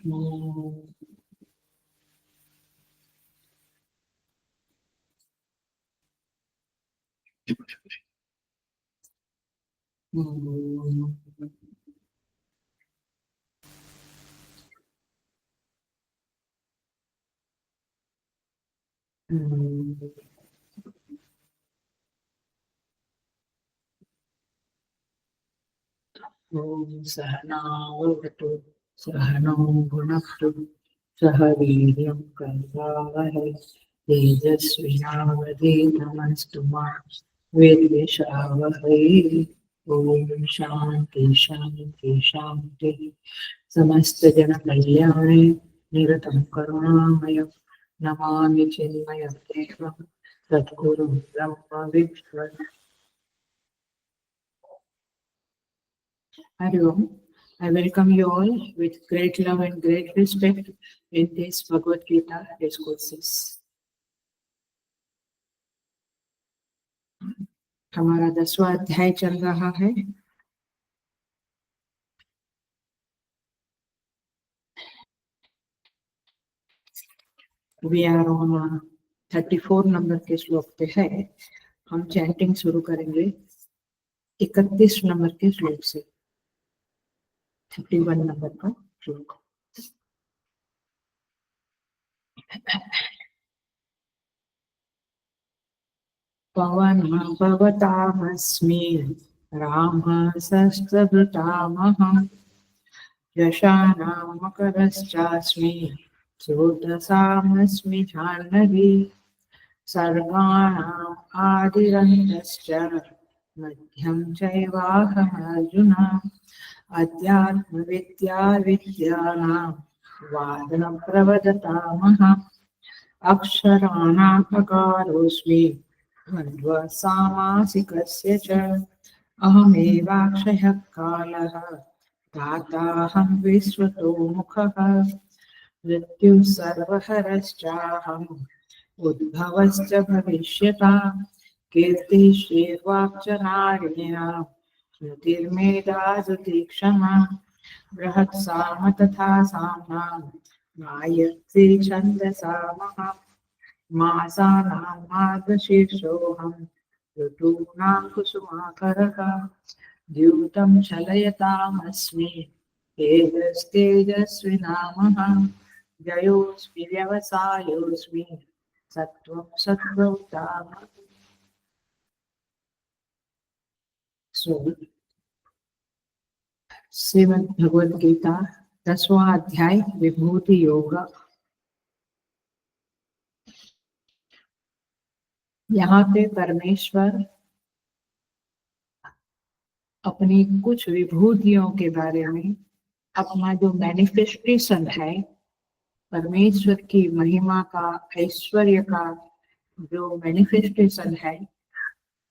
हम्म, हम्म, हम्म, ॐ सहनावतु सहनौ भुनक्तु सह वीर्यं करवावहै तेजस्विनावधीतमस्तु मा विद्विषावहै। ॐ शान्ति शान्ति शान्तिः। समस्तजनकल्याणे निरतं करुणामयं नमामि चिन्मयं देवं सद्गुरुं ब्रह्मविद्वं। Hari Om. I welcome you all with great love and great respect in this Bhagavad Gita discourses. हमारा 10वां अध्याय चल रहा है। We are on 34 नंबर के श्लोक पे है। हम चैंटिंग शुरू करेंगे 31 नंबर के श्लोक से। 31 नंबर का श्लोक। पवनः भवतामस्मि रामः शस्त्रभृतामहम् यशानां मकरश्चास्मि स्रोतसामस्मि जाह्नवी सर्गाणाम् आदिरन्तश्च मध्यं चैवाहमर्जुन अध्यात्मविद्या विद्यानां वादनप्रवदतामः अक्षराणाम् अकारोऽस्मि द्वन्द्वः सामासिकस्य च अहमेवाक्षयः कालः दाताहं विश्वतो मुखः मृत्युः सर्वहरश्चाहम् उद्भवश्च भविष्यताम् कीर्तिः श्रीर्वाक् च नारिणाम् श्रुतिर्मेधा सुतीक्ष्णा बृहत्साम तथा साम्नां गायत्री छन्दसामः मासानां मार्गशीर्षोऽहम् ऋतूनां कुसुमाकरः द्यूतं चलयतामस्मि तेजस्तेजस्विनामः जयोऽस्मि व्यवसायोऽस्मि सत्त्वं सद्गौताम। श्रीमद् भगवद गीता 10वां अध्याय विभूति योग। यहाँ पे परमेश्वर अपनी कुछ विभूतियों के बारे में, अपना जो मैनिफेस्टेशन है, परमेश्वर की महिमा का, ऐश्वर्य का जो मैनिफेस्टेशन है,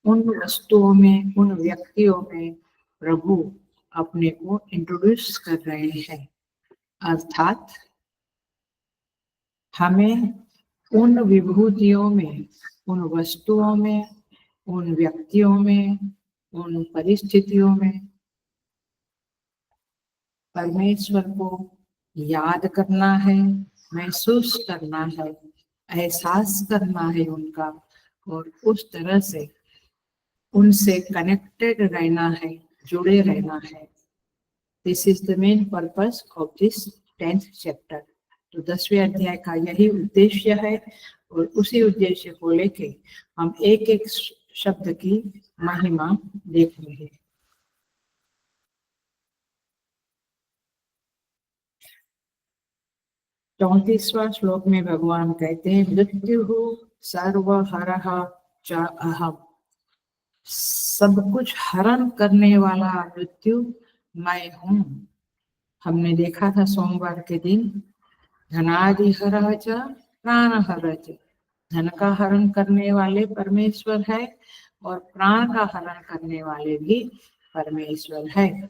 उन वस्तुओं में, उन व्यक्तियों में प्रभु अपने को इंट्रोड्यूस कर रहे हैं। अर्थात हमें उन विभूतियों में, उन वस्तुओं में, उन व्यक्तियों में, उन परिस्थितियों में परमेश्वर को याद करना है, महसूस करना है, एहसास करना है उनका, और उस तरह से उनसे कनेक्टेड रहना है, जुड़े रहना है। This is the main purpose of this 10th chapter. तो 10वें अध्याय का यही उद्देश्य है, और उसी उद्देश्य को लेके हम एक एक शब्द की महिमा देख रहे हैं। 34वां श्लोक में भगवान कहते हैं, मृत्यु सर्वहरः च अहम्। सब कुछ हरण करने वाला मृत्यु मैं हूँ। हमने देखा था सोमवार के दिन, धनादिहरः च प्राणहरः च। धन का हरण करने वाले परमेश्वर है, और प्राण का हरण करने वाले भी परमेश्वर है।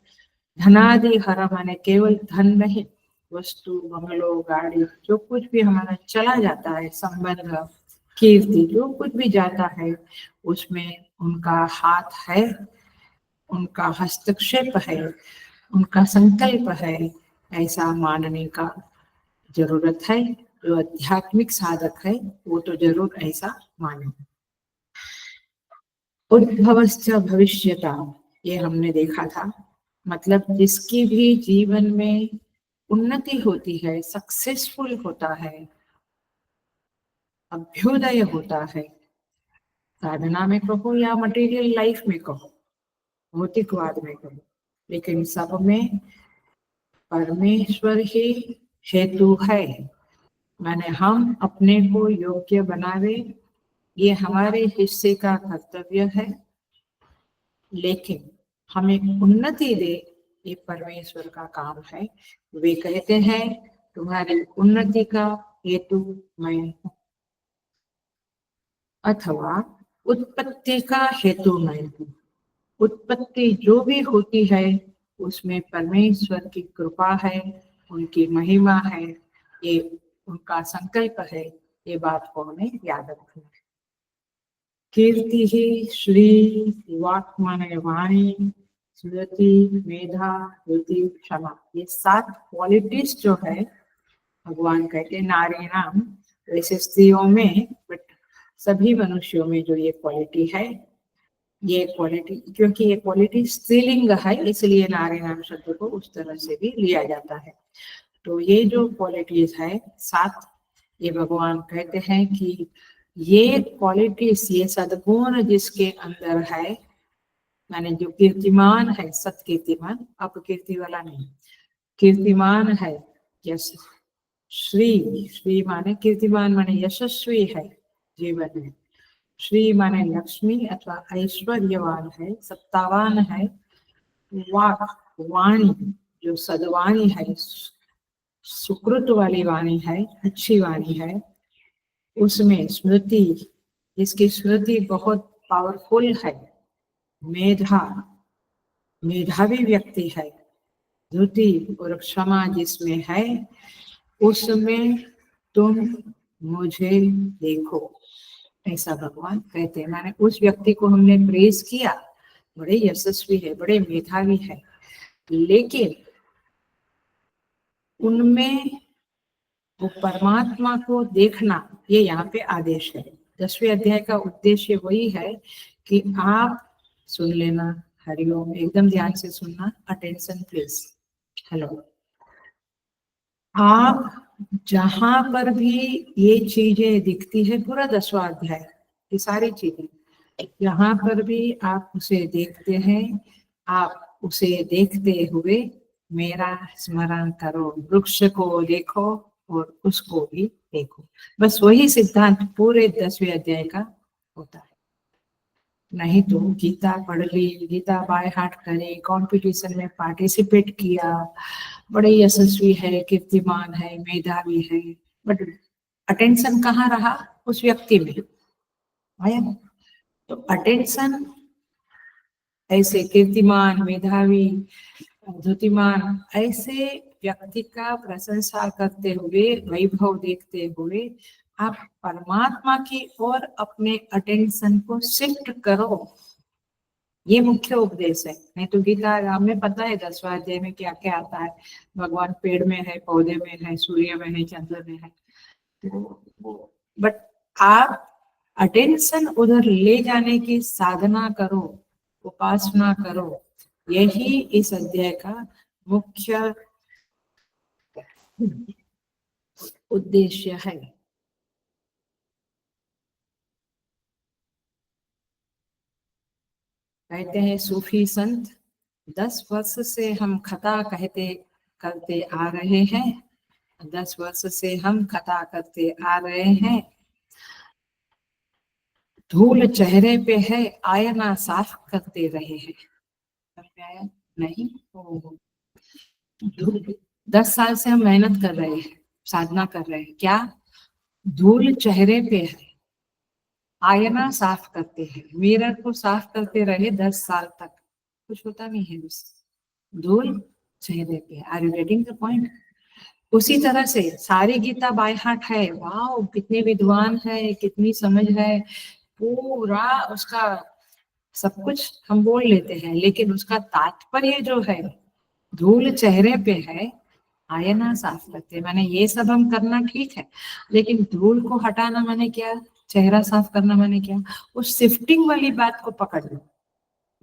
धनादि हर माने केवल धन नहीं, वस्तु, बंगलो, गाड़ी, जो कुछ भी हमारा चला जाता है, संबंध, कीर्ति, जो कुछ भी जाता है, उसमें उनका हाथ है, उनका हस्तक्षेप है, उनका संकल्प है, ऐसा मानने का जरूरत है। जो आध्यात्मिक साधक है वो तो जरूर ऐसा माने। उद्भवश्च भविष्यता, ये हमने देखा था। मतलब जिसकी भी जीवन में उन्नति होती है, सक्सेसफुल होता है, अभ्युदय होता है, साधना में कहो या मटेरियल लाइफ में कहो, भौतिकवाद में कहो, लेकिन सब में परमेश्वर ही हेतु है। माने हम अपने को योग्य बनावे, ये हमारे हिस्से का कर्तव्य है, लेकिन हमें उन्नति दे, ये परमेश्वर का काम है। वे कहते हैं तुम्हारी उन्नति का हेतु मैं हूं, अथवा उत्पत्ति का हेतु मैं हूं। उत्पत्ति जो भी होती है उसमें परमेश्वर की कृपा है, उनकी महिमा है, ये उनका संकल्प है। ये बात को हमें याद रखना है। कीर्ति ही श्री वाक् माने वाणी, स्मृति, मेधा, धृति, क्षमा, ये 7 क्वालिटीज जो है भगवान कहते नारी नाम, वैसे स्त्रियों में, बट सभी मनुष्यों में जो ये क्वालिटी है, ये क्वालिटी, क्योंकि ये क्वालिटी स्त्रीलिंग है इसलिए नारी नाम शब्द को उस तरह से भी लिया जाता है। तो ये जो क्वालिटीज है 7, ये भगवान कहते हैं कि ये क्वालिटीज, ये सद्गुण जिसके अंदर है, माने जो कीर्तिमान है, सत्कीर्तिमान, अपकीर्ति वाला नहीं, कीर्तिमान है, यश, श्री, श्री माने कीर्तिमान माने यशस्वी है जीवन में, श्री माने लक्ष्मी अथवा ऐश्वर्यवान है, सत्तावान है, वाक वाणी जो सद्वाणी है, सुकृत वाली वाणी है, अच्छी वाणी है, उसमें स्मृति जिसकी स्मृति बहुत पावरफुल है, मेधा मेधावी व्यक्ति है, धृति और क्षमा जिसमें है, उसमें तुम मुझे देखो, ऐसा भगवान कहते हैं। माने उस व्यक्ति को हमने प्रेज किया, बड़े यशस्वी है, बड़े मेधावी है, लेकिन उनमें वो परमात्मा को देखना, ये यहाँ पे आदेश है। 10वें अध्याय का उद्देश्य वही है कि आप सुन लेना, हरिओम, एकदम ध्यान से सुनना, अटेंशन प्लीज। हेलो, आप जहां पर भी ये चीजें दिखती है, पूरा 10वां अध्याय, ये सारी चीजें जहां पर भी आप उसे देखते हैं, आप उसे देखते हुए मेरा स्मरण करो, वृक्ष को देखो और उसको भी देखो। बस वही सिद्धांत पूरे 10वें अध्याय का होता है। नहीं तो गीता पढ़ ली, गीता बाय हार्ट करे, कंपटीशन में पार्टिसिपेट किया, बड़े यशस्वी है, कीर्तिमान है, मेधावी है, बट अटेंशन कहाँ रहा? उस व्यक्ति में आया। तो अटेंशन ऐसे कीर्तिमान, मेधावी, धृतिमान ऐसे व्यक्ति का प्रशंसा करते हुए, वैभव देखते हुए आप परमात्मा की ओर अपने अटेंशन को शिफ्ट करो। ये मुख्य उपदेश है। नहीं तो गीता हमें पता है 10वां अध्याय में क्या क्या आता है। भगवान पेड़ में है, पौधे में है, सूर्य में है, चंद्र में है, तो बट आप अटेंशन उधर ले जाने की साधना करो, उपासना करो, यही इस अध्याय का मुख्य उद्देश्य है। कहते हैं सूफी संत, 10 वर्ष से हम खता कहते करते आ रहे हैं, 10 वर्ष से हम खता करते आ रहे हैं, धूल चेहरे पे है, आईना साफ करते रहे हैं। नहीं, 10 साल से हम मेहनत कर रहे हैं, साधना कर रहे हैं, क्या धूल चेहरे पे है, आईना साफ करते हैं, मिरर को साफ करते रहे 10 साल तक, कुछ होता नहीं है, बस धूल चेहरे पे। Are you getting the point? उसी तरह से सारी गीता बाय हार्ट है, वाओ कितने विद्वान है, कितनी समझ है, पूरा उसका सब कुछ हम बोल लेते हैं, लेकिन उसका तात्पर्य जो है, धूल चेहरे पे है, आईना साफ करते, माने ये सब हम करना ठीक है, लेकिन धूल को हटाना माने क्या, चेहरा साफ करना माने क्या, उस शिफ्टिंग वाली बात को पकड़ लो।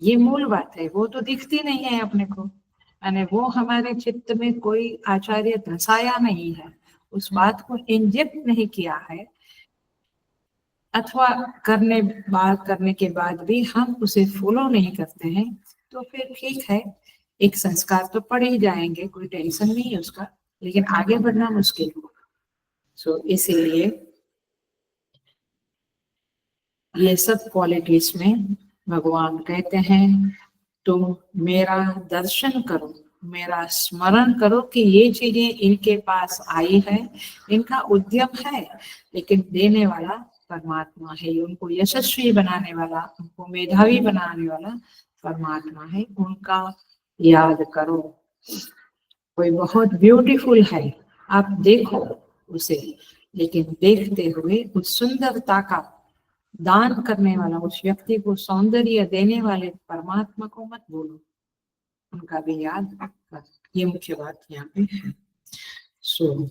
ये मूल बात है, वो तो दिखती नहीं है अपने को, माने वो हमारे चित्त में कोई आचार्य धसाया नहीं है, उस बात को इंजेक्ट नहीं किया है, अथवा बात करने के बाद भी हम उसे फॉलो नहीं करते हैं, तो फिर ठीक है, एक संस्कार तो पड़ ही जाएंगे, कोई टेंशन नहीं है उसका, लेकिन आगे बढ़ना मुश्किल होगा। सो इसीलिए ये सब क्वालिटीज में भगवान कहते हैं तुम मेरा दर्शन करो, मेरा स्मरण करो कि ये चीजें इनके पास आई है, इनका उद्यम है, लेकिन देने वाला परमात्मा है, उनको यशस्वी बनाने वाला, उनको मेधावी बनाने वाला परमात्मा है, उनका याद करो। कोई बहुत ब्यूटीफुल है, आप देखो उसे, लेकिन देखते हुए उस सुंदरता का दान करने वाला, उस व्यक्ति को सौंदर्य देने वाले परमात्मा को मत भूलो, उनका भी याद कर। ये मुख्य बात यहाँ पे है। सो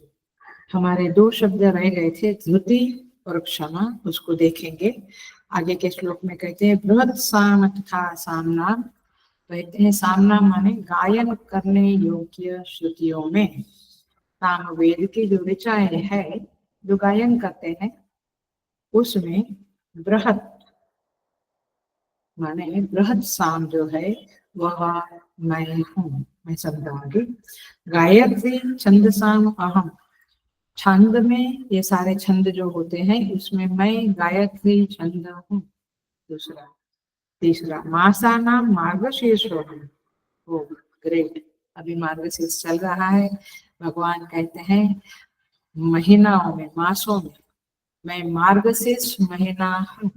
हमारे दो शब्द रह गए थे, धृति और क्षमा, उसको देखेंगे। आगे के श्लोक में कहते हैं बृहद साम तथा सामना, कहते हैं सामना माने गायन करने योग्य श्रुतियों में, सामवेद की जो ऋचाएं है जो गायन करते हैं उसमें बृहद माने बृहद साम जो है वह मैं हूँ, मैं समझाऊंगी। गायत्री छंद साम अहम, छंद में ये सारे छंद जो होते हैं उसमें मैं गायत्री छंद हूँ। दूसरा तीसरा मासा नाम मार्गशीर्ष हूँ। ओ ग्रेट, अभी मार्गशीर्ष चल रहा है, भगवान कहते हैं महीनाओं में, मासों में मैं मार्गशीर्ष महीना हूँ।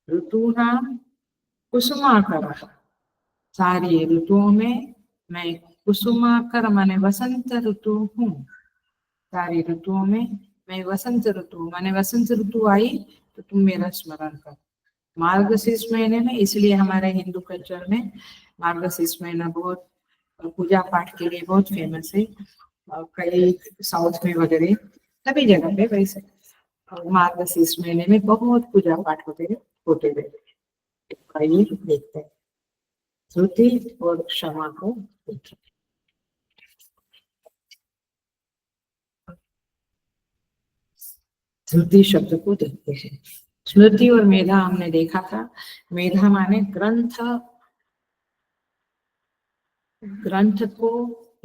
ऋतु नाम कुसुमाकर, सारी ऋतुओं में मैं कुसुमाकर माने वसंत ऋतु हूँ, सारी ऋतुओं में मैं वसंत ऋतु माने वसंत ऋतु आई तो तुम मेरा स्मरण कर। मार्गशीर्ष महीने में, इसलिए हमारे हिंदू कल्चर में मार्गशीर्ष महीना बहुत पूजा पाठ के लिए बहुत फेमस है, और कई साउथ में वगैरह सभी जगह पे वैसे मार्गशीर्ष महीने में बहुत पूजा पाठ होते रहते हैं। देखते हैं श्रुति और क्षमा को देखें। श्रुति शब्द को देखते हैं। स्मृति और मेधा हमने देखा था, मेधा माने ग्रंथ, ग्रंथ को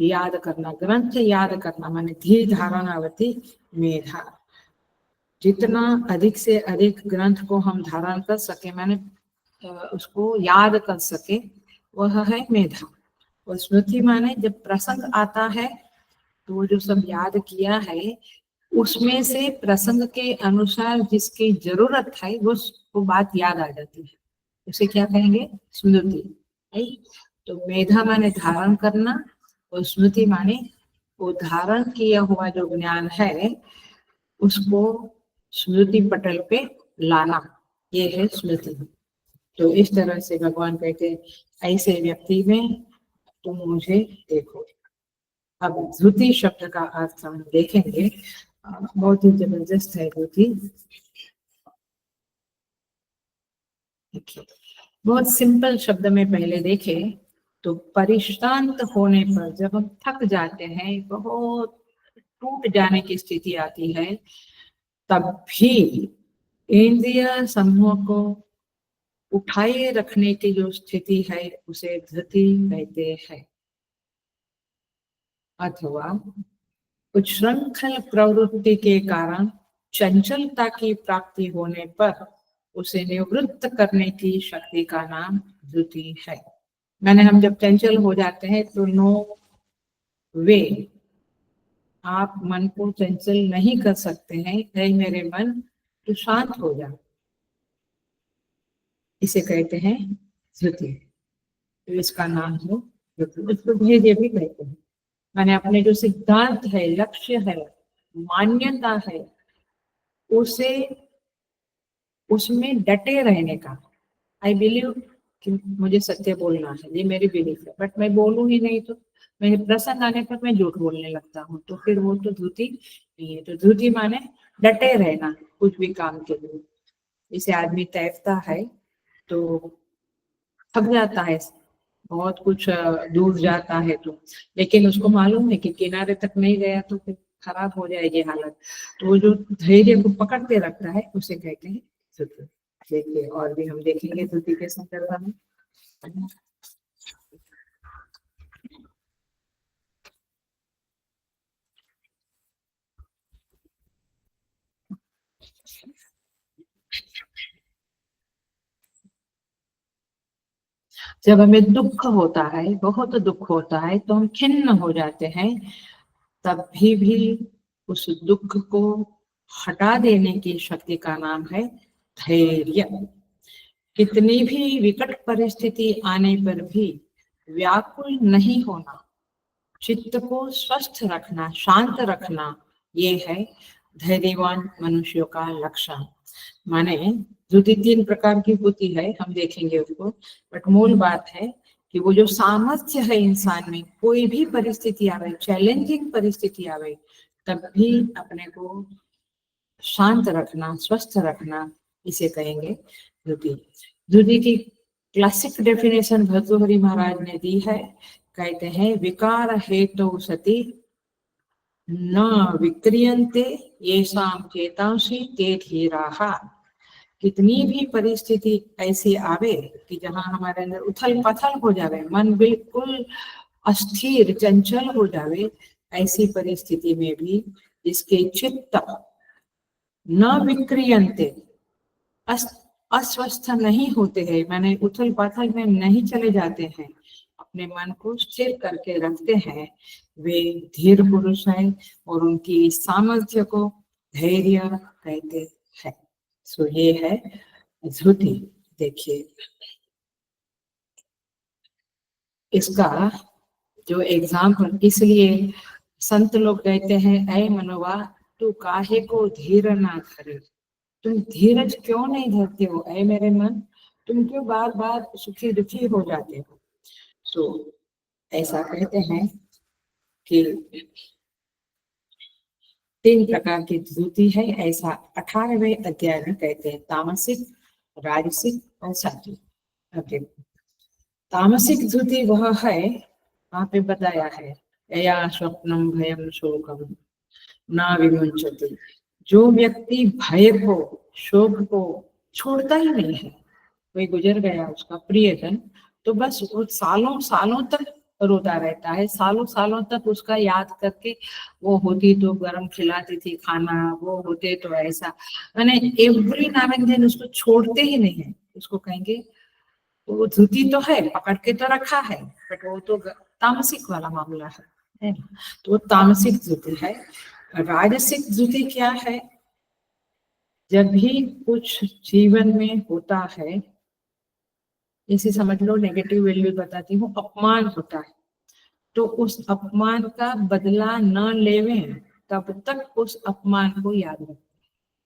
याद करना, ग्रंथ याद करना माने धीर धारणावती मेधा, जितना अधिक से अधिक ग्रंथ को हम धारण कर सके, माने उसको याद कर सके, वह है मेधा। और स्मृति माने जब प्रसंग आता है तो वो जो सब याद किया है उसमें से प्रसंग के अनुसार जिसकी जरूरत है वो बात याद आ जाती है, उसे क्या कहेंगे, स्मृति। तो मेधा माने धारण करना, और स्मृति माने वो धारण किया हुआ जो ज्ञान है उसको स्मृति पटल पे लाना, ये है स्मृति। तो इस तरह से भगवान कहते ऐसे व्यक्ति में तुम मुझे देखो। अब धृति शब्द का अर्थ हम देखेंगे, बहुत ही जबरदस्त है धृति। बहुत सिंपल शब्द में पहले देखे तो परिश्रांत होने पर, जब हम थक जाते हैं, बहुत टूट जाने की स्थिति आती है, तब भी इंद्रिय समूह को उठाए रखने की जो स्थिति है उसे धृति कहते हैं। अथवा उच्छृंखल प्रवृत्ति के कारण चंचलता की प्राप्ति होने पर उसे निवृत्त करने की शक्ति का नाम धृति है। मैंने हम जब चंचल हो जाते हैं तो नो वे, आप मन को चंचल नहीं कर सकते हैं, नहीं मेरे मन तो शांत हो जा, इसे कहते हैं धृति। तो इसका नाम हो धृति, उसको धैर्य भी कहते हैं। मैंने अपने जो सिद्धांत है, लक्ष्य है, मान्यता है, उसे उसमें डटे रहने का, आई बिलीव कि मुझे सत्य बोलना है, ये मेरी बिलीफ है, बट मैं बोलूं ही नहीं तो मेरे प्रसंग आने पर मैं झूठ बोलने लगता हूँ, तो फिर वो तो धूती नहीं है। तो धूती माने डटे रहना कुछ भी काम के लिए। जैसे आदमी तैरता है तो थक जाता है, बहुत कुछ दूर जाता है तो, लेकिन उसको मालूम है कि किनारे तक नहीं गया तो फिर खराब हो जाएगी हालत। तो वो जो धैर्य को पकड़ के रखता है उसे कहते हैं धुति। देखिए और भी हम देखेंगे धुति के संदर्भ में। जब हमें दुख होता है, बहुत दुख होता है, तो हम खिन्न हो जाते हैं, तब भी उस दुख को हटा देने की शक्ति का नाम है धैर्य। कितनी भी विकट परिस्थिति आने पर भी व्याकुल नहीं होना, चित्त को स्वस्थ रखना, शांत रखना, ये है धैर्यवान मनुष्यों का लक्षण। माने धुति 3 प्रकार की होती है, हम देखेंगे उसको, बट मूल बात है कि वो जो सामर्थ्य है इंसान में, कोई भी परिस्थिति आवे, चैलेंजिंग परिस्थिति आवे, तब भी अपने को शांत रखना, स्वस्थ रखना, इसे कहेंगे धुति। धुति की क्लासिक डेफिनेशन भर्तृहरि महाराज ने दी है, कहते हैं विकार हेतु सति न विक्रियन्ते येषां चेतांसि ते धीराः। कितनी भी परिस्थिति ऐसी आवे कि जहां हमारे अंदर उथल पथल हो जावे, मन बिल्कुल अस्थिर चंचल हो जावे, ऐसी परिस्थिति में भी जिसके चित्त न विक्रियन्ते, अस्वस्थ नहीं होते हैं, माने उथल पाथल में नहीं चले जाते हैं, अपने मन को स्थिर करके रखते हैं, वे धीर पुरुष हैं और उनकी सामर्थ्य को धैर्य कहते हैं। सो ये है धुति। देखिए इसका जो एग्जाम्पल, इसलिए संत लोग कहते हैं ऐ मनवा तू काहे को धीर ना धरे, तुम धीरज क्यों नहीं धरते हो, ऐ मेरे मन तुम क्यों बार बार सुखी दुखी हो जाते हो। तो ऐसा कहते हैं कि 3 प्रकार की धुति है, ऐसा 18वें अध्याय में कहते हैं, तामसिक, राजसिक और सात्विक। ओके, तामसिक धुति वह है, वहां पे बताया है, यया स्वप्नम भयम शोकम ना विमुंचति, जो व्यक्ति भय को, शोक को छोड़ता ही नहीं है, कोई गुजर गया उसका प्रियजन, तो बस वो सालों सालों तक रोता रहता है, सालों सालों तक उसका याद करके, वो होती तो गरम खिलाती थी खाना, वो होते तो ऐसा, मैंने एवरी नाउ एंड देन उसको छोड़ते ही नहीं है, उसको कहेंगे वो धुति तो है, पकड़ के तो रखा है, बट वो तो तामसिक वाला मामला है ना? तो वो तामसिक धुति है। राजसिक धुति क्या है, जब भी कुछ जीवन में होता है, इसे समझ लो नेगेटिव वैल्यू बताती हूँ, अपमान होता है, तो उस अपमान का बदला न लेवे तब तक उस अपमान को याद रखें।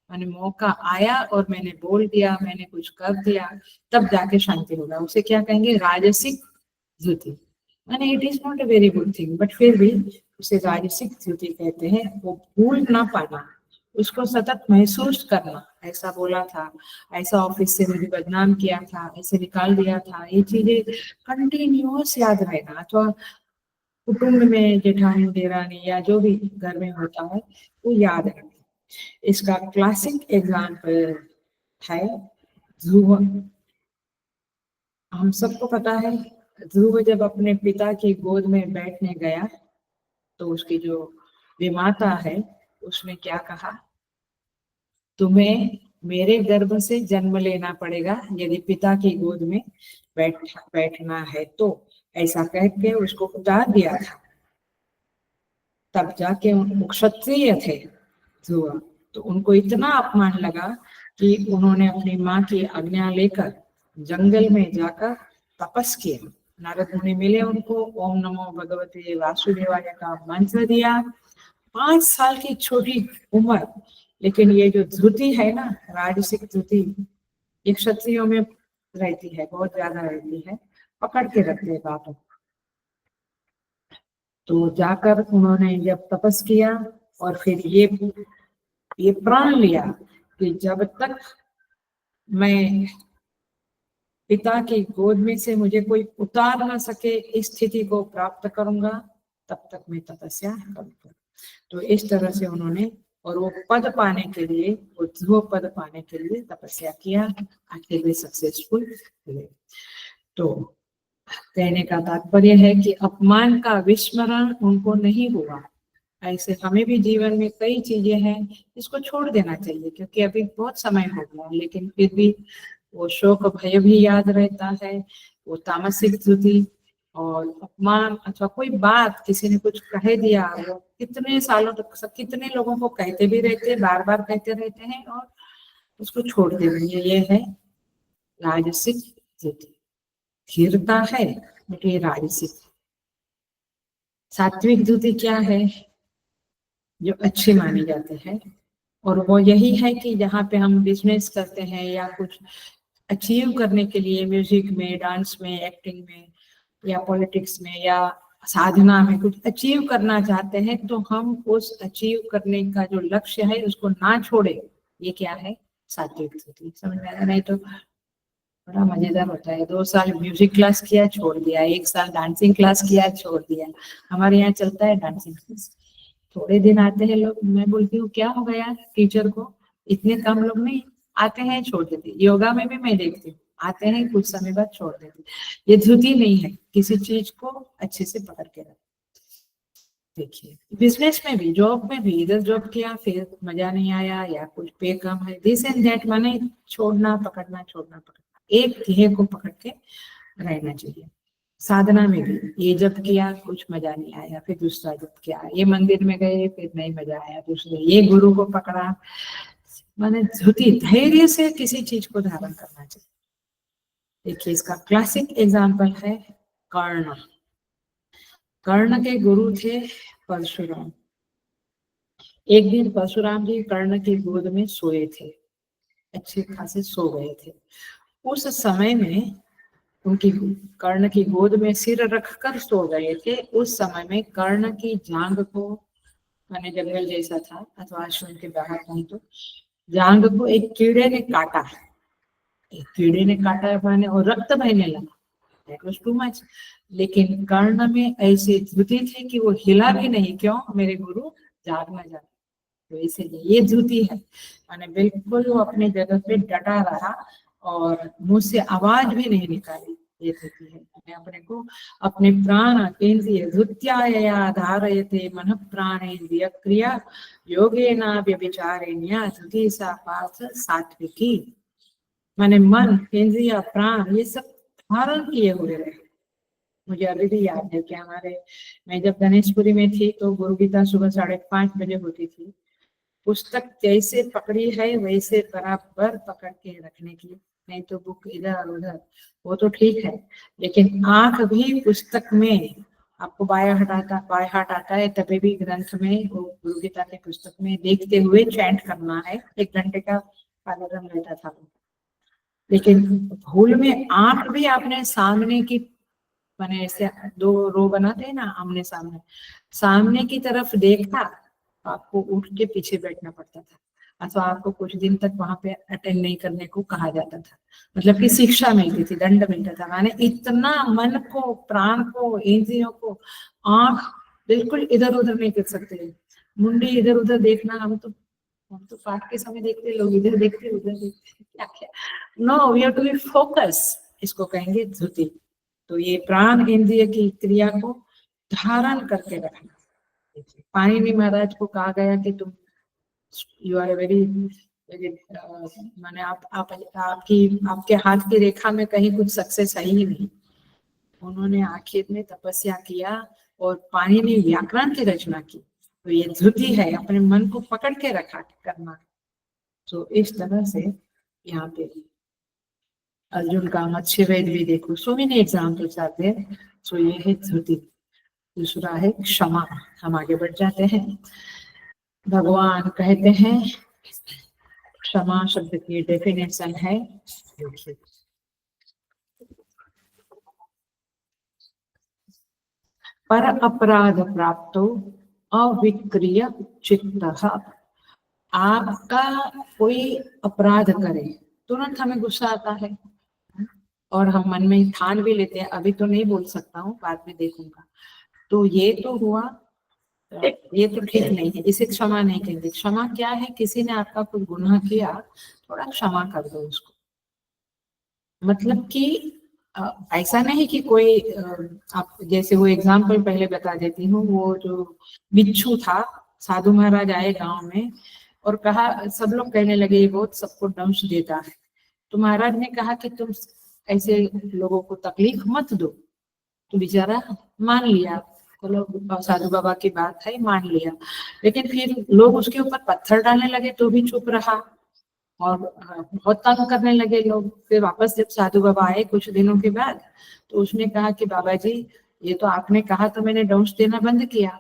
मैंने मौका आया और मैंने बोल दिया, मैंने कुछ कर दिया, तब जाके शांति होगा, उसे क्या कहेंगे राजसिक धुति। मैंने it is not a very good thing, but फिर भी उसे राजसिक धुति कहते हैं। वो भूल ना पाना, उसको सतत महसूस करना, ऐसा बोला था, ऐसा ऑफिस से मुझे बदनाम किया था, ऐसे निकाल दिया था, ये चीजें कंटिन्यूअस याद रहना, अथवा कुटुंब में जेठानी देरानी या जो भी घर में होता है वो याद रखें। इसका क्लासिक एग्जाम्पल है ध्रुव। हम सबको पता है ध्रुव जब अपने पिता की गोद में बैठने गया तो उसकी जो विमाता है उसने क्या कहा, तुम्हें मेरे गर्भ से जन्म लेना पड़ेगा यदि पिता की गोद में बैठना है तो, ऐसा कह के उसको उतार दिया था। तब जाके वो क्षत्रिय थे ध्रुव, तो उनको इतना अपमान लगा कि उन्होंने अपनी माँ की आज्ञा लेकर जंगल में जाकर तपस किया। नारद मुनि मिले उनको, ओम नमो भगवते वासुदेवाय का मंत्र दिया। 5 साल की छोटी उम्र, लेकिन ये जो धुति है ना, राजसिक धुति, ये क्षत्रियों में रहती है, बहुत ज्यादा रहती है, पकड़ के रखते हैं बातों। तो जाकर उन्होंने जब तपस किया और फिर ये प्रण लिया कि जब तक मैं पिता की गोद में से मुझे कोई उतार ना सके इस स्थिति को प्राप्त करूंगा, तब तक मैं तपस्या करूंगा। तो इस तरह से उन्होंने, और वो पद पाने के लिए, वो ध्रुव पद पाने के लिए तपस्या किया, आखिर वे सक्सेसफुल हुए। तो कहने का तात्पर्य है कि अपमान का विस्मरण उनको नहीं हुआ। ऐसे हमें भी जीवन में कई चीजें हैं इसको छोड़ देना चाहिए, क्योंकि अभी बहुत समय हो गया, लेकिन फिर भी वो शोक भय भी याद रहता है, वो तामसिक स्तुति और अपमान, अथवा कोई बात किसी ने कुछ कह दिया, वो कितने सालों तक कितने लोगों को कहते भी रहते हैं, बार बार कहते रहते हैं और उसको छोड़ दे रही है। ये है राजसिक स्तुति। स्थिरता है बट ये राजसिक। सात्विक स्तुति क्या है? जो अच्छे माने जाते हैं, और वो यही है कि जहाँ पे हम बिजनेस करते हैं या कुछ अचीव करने के लिए, म्यूजिक में, डांस में, एक्टिंग में, या पॉलिटिक्स में, या साधना में कुछ अचीव करना चाहते हैं, तो हम उस अचीव करने का जो लक्ष्य है उसको ना छोड़े। ये क्या है? सात्विक स्तुति। समझ में आया? नहीं तो बड़ा मजेदार होता है। 2 साल म्यूजिक क्लास किया, छोड़ दिया, 1 साल डांसिंग क्लास किया, छोड़ दिया। हमारे यहाँ चलता है डांसिंग क्लास, थोड़े दिन आते हैं लोग, मैं बोलती हूँ क्या हो गया टीचर को, इतने कम लोग नहीं आते हैं, छोड़ देते। योगा में भी मैं देखती हूँ, आते हैं कुछ समय बाद छोड़ देते। ये धुति नहीं है, किसी चीज को अच्छे से पकड़ के रख। देखिए बिजनेस में भी, जॉब में भी, इधर जॉब किया फिर मजा नहीं आया या कुछ पे कम है, दिस एंड दैट, माने छोड़ना पकड़ना, छोड़ना पकड़ना, एक ध्येय को पकड़ के रहना चाहिए। साधना में भी ये जब किया कुछ मजा नहीं आया, फिर दूसरा जब किया, ये मंदिर में गए फिर नहीं मजा आया, दूसरे ये गुरु को पकड़ा, माने धुति, धैर्य से किसी चीज को धारण करना चाहिए। देखिए इसका क्लासिक एग्जाम्पल है कर्ण। कर्ण के गुरु थे परशुराम। एक दिन परशुराम जी कर्ण की गोद में सोए थे, अच्छे खासे सो गए थे। उस समय में उनकी, कर्ण की गोद में सिर रखकर सो गए थे, उस समय में कर्ण की जांघ को, माने जंगल जैसा था अथवा आश्रम के बाहर कहीं, तो जांघ को एक कीड़े ने काटा। एक कीड़े ने काटा माने, और रक्त बहने लगा। That was too much। लेकिन कर्ण में ऐसी धुति थी कि वो हिला भी नहीं। क्यों? मेरे गुरु जाग न जाए। तो इसीलिए ये धुति है, माने बिल्कुल वो अपने जगह पे डटा रहा और मुंह से आवाज भी नहीं निकाली। ये धुति है। मैं अपने को, अपने प्राण केंद्रीय धुत्याया धारयते मन प्राणेन्द्रिय क्रिया योगेना व्यभिचारिण्या धुति सा पार्थ सात्विकी। माने मन, इंद्रिय, प्राण, ये सब धारण किए हुए रहे। मुझे अभी भी याद है कि मैं जब गणेशपुरी में थी तो गुरु गीता सुबह 5:30 बजे होती थी। पुस्तक जैसे पकड़ी है वैसे बराबर पकड़ के रखने की, नहीं तो बुक इधर उधर, वो तो ठीक है, लेकिन आंख भी पुस्तक में, आपको बाया हाथ आता है तभी भी ग्रंथ में, वो गुरु गीता के पुस्तक में देखते हुए चैंट करना है। 1 घंटे का कार्यक्रम रहता था, लेकिन भूल में आंख भी आपने सामने की, मैंने ऐसे 2 रो बनाते हैं ना आमने सामने, सामने की तरफ देखा, आपको उठ के पीछे बैठना पड़ता था, अथवा आपको कुछ दिन तक वहां पे अटेंड नहीं करने को कहा जाता था। मतलब कि शिक्षा मिलती थी, दंड मिलता था। माने इतना मन को, प्राण को, इंद्रियों को, आंख बिल्कुल इधर उधर नहीं कर सकते। मुंडी इधर उधर देखना, हम तो पाठ के समय देखते, लोग इधर देखते उधर देखते, क्या क्या। No, we have to be focus, इसको कहेंगे धुति। तो ये प्राण इंद्रिय की क्रिया को धारण करके रखना। पाणिनि महाराज को कहा गया कि तुम, यू आर वेरी वेरी, माने आपके हाथ की रेखा में कहीं कुछ सक्सेस है ही नहीं। उन्होंने आखिर में तपस्या किया और पाणिनि व्याकरण की रचना की। तो ये धुति है, अपने मन को पकड़ के रखा करना। तो इस तरह से यहाँ पे अर्जुन का मत्स्यवेद भी देखो, so many examples are there. So ये है धुति। दूसरा है क्षमा। हम आगे बढ़ जाते हैं। भगवान कहते हैं, क्षमा शब्द की डेफिनेशन है, पर अपराध प्राप्तो अविक्रिय चित्तः। आपका कोई अपराध करे तुरंत हमें गुस्सा आता है और हम मन में ठान भी लेते हैं, अभी तो नहीं बोल सकता हूँ, बाद में देखूंगा। तो ये तो हुआ, ये तो ठीक नहीं है, इसे क्षमा नहीं कहेंगे। क्षमा क्या है? किसी ने आपका कुछ गुनाह किया, थोड़ा क्षमा कर दो उसको। मतलब कि ऐसा नहीं कि कोई आप जैसे वो एग्जाम्पल पहले बता देती हूँ, वो जो बिच्छू था, साधु महाराज आए गांव में और कहा, सब लोग कहने लगे ये बहुत सबको दंश देता है। तो महाराज ने कहा कि तुम ऐसे लोगों को तकलीफ मत दो। तो बेचारा मान लिया, चलो साधु बाबा की बात है, मान लिया। लेकिन फिर लोग उसके ऊपर पत्थर डालने लगे तो भी चुप रहा और बहुत तंग करने लगे लोग। फिर वापस जब साधु बाबा आए कुछ दिनों के बाद, तो उसने कहा कि बाबा जी, ये तो आपने कहा तो मैंने दंश देना बंद किया,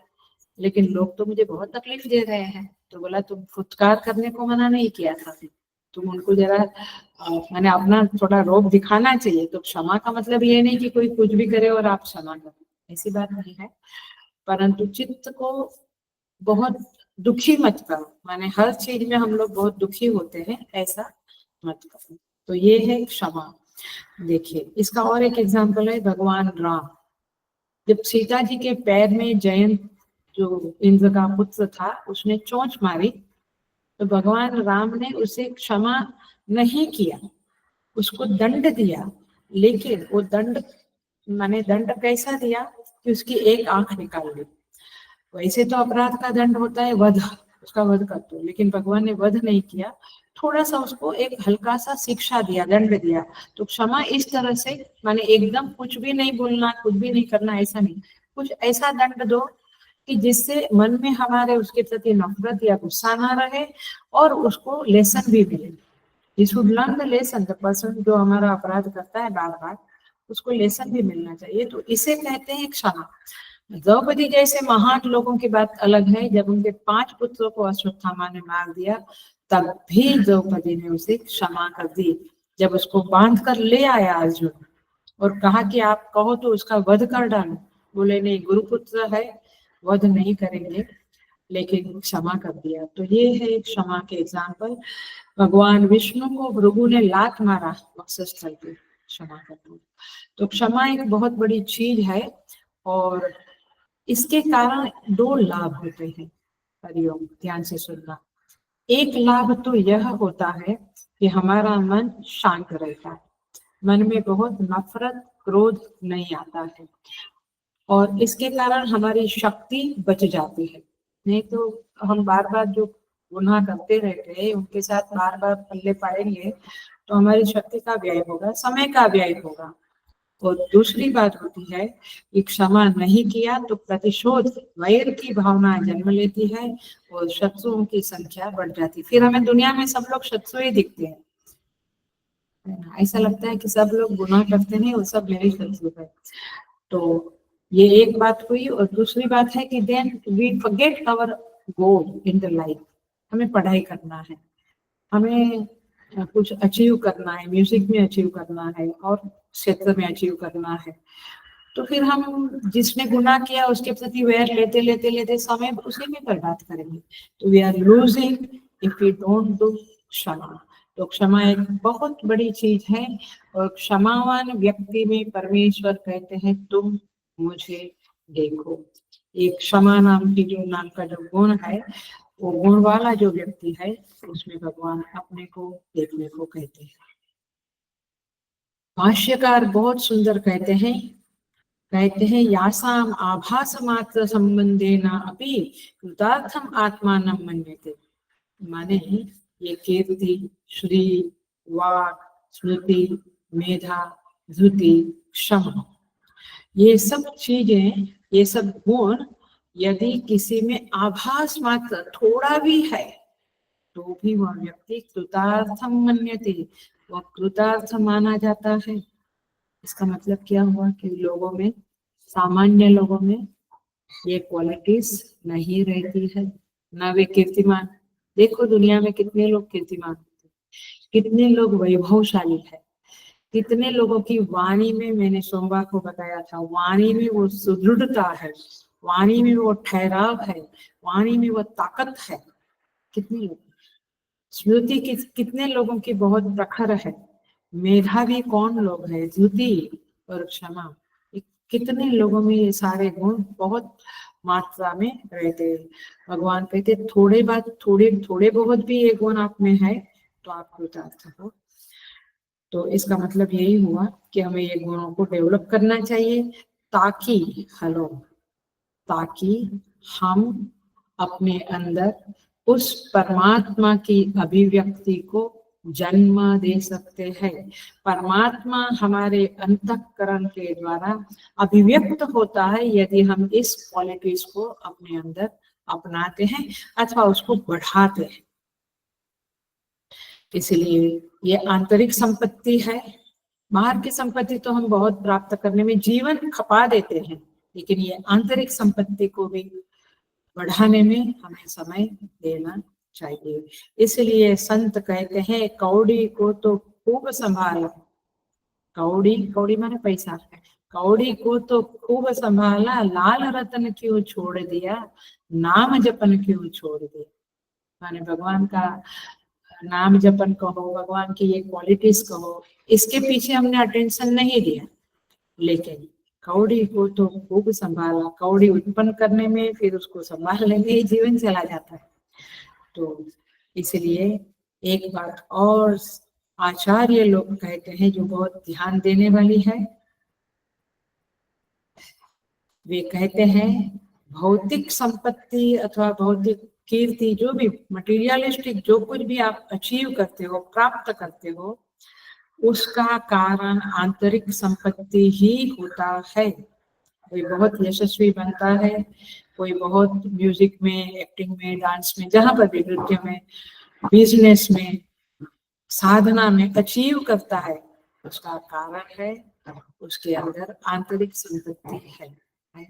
लेकिन लोग तो मुझे बहुत तकलीफ दे रहे हैं। तो बोला, तुम फुटकार करने को मना नहीं किया था, तुम उनको जरा मैंने अपना थोड़ा रोब दिखाना चाहिए। तो क्षमा का मतलब ये नहीं कि कोई कुछ भी करे और आप क्षमा करें, ऐसी बात नहीं है। परंतु चित्त को बहुत दुखी मत करो, माने हर चीज में हम लोग बहुत दुखी होते हैं, ऐसा मत करो। तो ये है क्षमा। देखिए इसका और एक एग्जाम्पल है भगवान राम। जब सीता जी के पैर में जयंत जो इंद्र का पुत्र था, उसने चोंच मारी, तो भगवान राम ने उसे क्षमा नहीं किया, उसको दंड दिया। लेकिन वो दंड माने दंड कैसा दिया कि उसकी एक आंख निकाल ली। वैसे तो अपराध का दंड होता है वध, उसका वध कर दो, लेकिन भगवान ने वध नहीं किया, थोड़ा सा उसको एक हल्का सा शिक्षा दिया, दंड दिया। तो क्षमा इस तरह से, माने एकदम कुछ भी नहीं बोलना, कुछ भी नहीं करना, ऐसा नहीं, कुछ ऐसा दंड दो कि जिससे मन में हमारे उसके प्रति नफरत या गुस्सा ना रहे और उसको लेसन भी मिले। He should learn the lesson, the person जो हमारा अपराध करता है बार बार, उसको लेसन भी मिलना चाहिए। तो इसे कहते हैं क्षमा। द्रौपदी जैसे महान लोगों की बात अलग है, जब उनके 5 पुत्रों को अश्वत्थामा ने मार दिया, तब भी द्रौपदी ने उसे क्षमा कर दी। जब उसको बांध कर ले आया अर्जुन और कहा कि आप कहो तो उसका वध कर डालो, बोले नहीं, गुरुपुत्र है, वध नहीं करेंगे, लेकिन क्षमा कर दिया। तो ये है क्षमा के एग्जाम्पल। भगवान विष्णु को भृगु ने लात मारा वक्षस्थल पे, क्षमा कर दो। तो क्षमा एक बहुत बड़ी चीज है और इसके कारण 2 लाभ होते हैं। हरिओम, ध्यान से सुनना। एक लाभ तो यह होता है कि हमारा मन शांत रहता है, मन में बहुत नफरत क्रोध नहीं आता है और इसके कारण हमारी शक्ति बच जाती है। नहीं तो हम बार बार जो गुनाह करते रहते हैं, उनके साथ बार बार पल्ले पड़ेंगे तो हमारी शक्ति का व्यय होगा, समय का व्यय होगा। और दूसरी बात होती है कि क्षमा नहीं किया तो प्रतिशोध, वैर की भावना जन्म लेती है और शत्रुओं की संख्या बढ़ जाती है। फिर हमें दुनिया में सब लोग शत्रु ही दिखते हैं, ऐसा लगता है कि सब लोग गुनाह करते हैं, वो सब मेरे शत्रु है। तो ये एक बात हुई। और दूसरी बात है कि then we forget our goal in the life. हमें पढ़ाई करना है, हमें कुछ अचीव करना है, म्यूजिक में अचीव करना है और क्षेत्र में अचीव करना है। तो फिर हम जिसने गुनाह किया उसके प्रति वैर लेते लेते लेते समय उसी में बर्बाद करेंगे। तो we are losing if we don't do क्षमा। तो क्षमा एक बहुत बड़ी चीज है और क्षमावान व्यक्ति में परमेश्वर कहते हैं, तुम मुझे देखो। एक क्षमा नाम की जो नाम का जो गुण है, वो गुण वाला जो व्यक्ति है, उसमें भगवान अपने को देखने को कहते हैं। भाष्यकार बहुत सुंदर कहते हैं यासाम आभास मात्र संबंधेन अपि कृतार्थम आत्मानं मन्यते। माने ये कीर्ति, श्री, वाक, स्मृति, मेधा, धृति, क्षमा, ये सब चीजें, ये सब गुण यदि किसी में आभास मात्र थोड़ा भी है तो भी वह व्यक्ति कृतार्थम मन्यते, वह कृतार्थ माना जाता है। इसका मतलब क्या हुआ कि लोगों में, सामान्य लोगों में ये क्वालिटीज नहीं रहती है, ना वे कीर्तिमान। देखो दुनिया में कितने लोग कीर्तिमान होते हैं, कितने लोग वैभवशाली है, कितने लोगों की वाणी में, मैंने सोमवार को बताया था, वाणी में वो सुदृढ़ता है, वाणी में वो ठहराव है, वाणी में वो ताकत है। कितने लोग, स्मृति कितने लोगों की बहुत प्रखर है, मेधावी कौन लोग है, धृति और क्षमा, कितने लोगों में ये सारे गुण बहुत मात्रा में रहते हैं। भगवान कहते थोड़े बात, थोड़े थोड़े बहुत भी ये गुण आप में है तो आप कृतार्थ हो। तो इसका मतलब यही हुआ कि हमें ये गुणों को डेवलप करना चाहिए, ताकि हेलो ताकि हम अपने अंदर उस परमात्मा की अभिव्यक्ति को जन्म दे सकते हैं। परमात्मा हमारे अंतःकरण के द्वारा अभिव्यक्त होता है यदि हम इस क्वालिटीज को अपने अंदर अपनाते हैं अथवा उसको बढ़ाते हैं। इसलिए ये आंतरिक संपत्ति है। बाहर की संपत्ति तो हम बहुत प्राप्त करने में जीवन खपा देते हैं, लेकिन ये आंतरिक संपत्ति को भी बढ़ाने में हमें समय देना चाहिए। इसलिए संत कहते हैं कौड़ी को तो खूब संभाला, कौड़ी कौड़ी माने पैसा, कौड़ी को तो खूब संभाला, लाल रतन क्यों छोड़ दिया, नाम जपन क्यों छोड़ दिया। माने भगवान का नाम जपन कहो, भगवान की ये क्वालिटीज कहो, इसके पीछे हमने अटेंशन नहीं दिया, लेकिन कौड़ी को तो खूब संभाला। कौड़ी उत्पन्न करने में, फिर उसको संभालने में ही जीवन चला जाता है। तो इसलिए एक बात और आचार्य लोग कहते हैं जो बहुत ध्यान देने वाली है, वे कहते हैं भौतिक संपत्ति अथवा भौतिक कीर्ति, जो भी मटेरियलिस्टिक जो कुछ भी आप अचीव करते हो, प्राप्त करते हो, उसका कारण आंतरिक संपत्ति ही होता है। कोई बहुत यशस्वी बनता है, कोई बहुत म्यूजिक में, एक्टिंग में, डांस में, जहां पर भी, नृत्य में, बिजनेस में, साधना में अचीव करता है, उसका कारण है उसके अंदर आंतरिक संपत्ति है।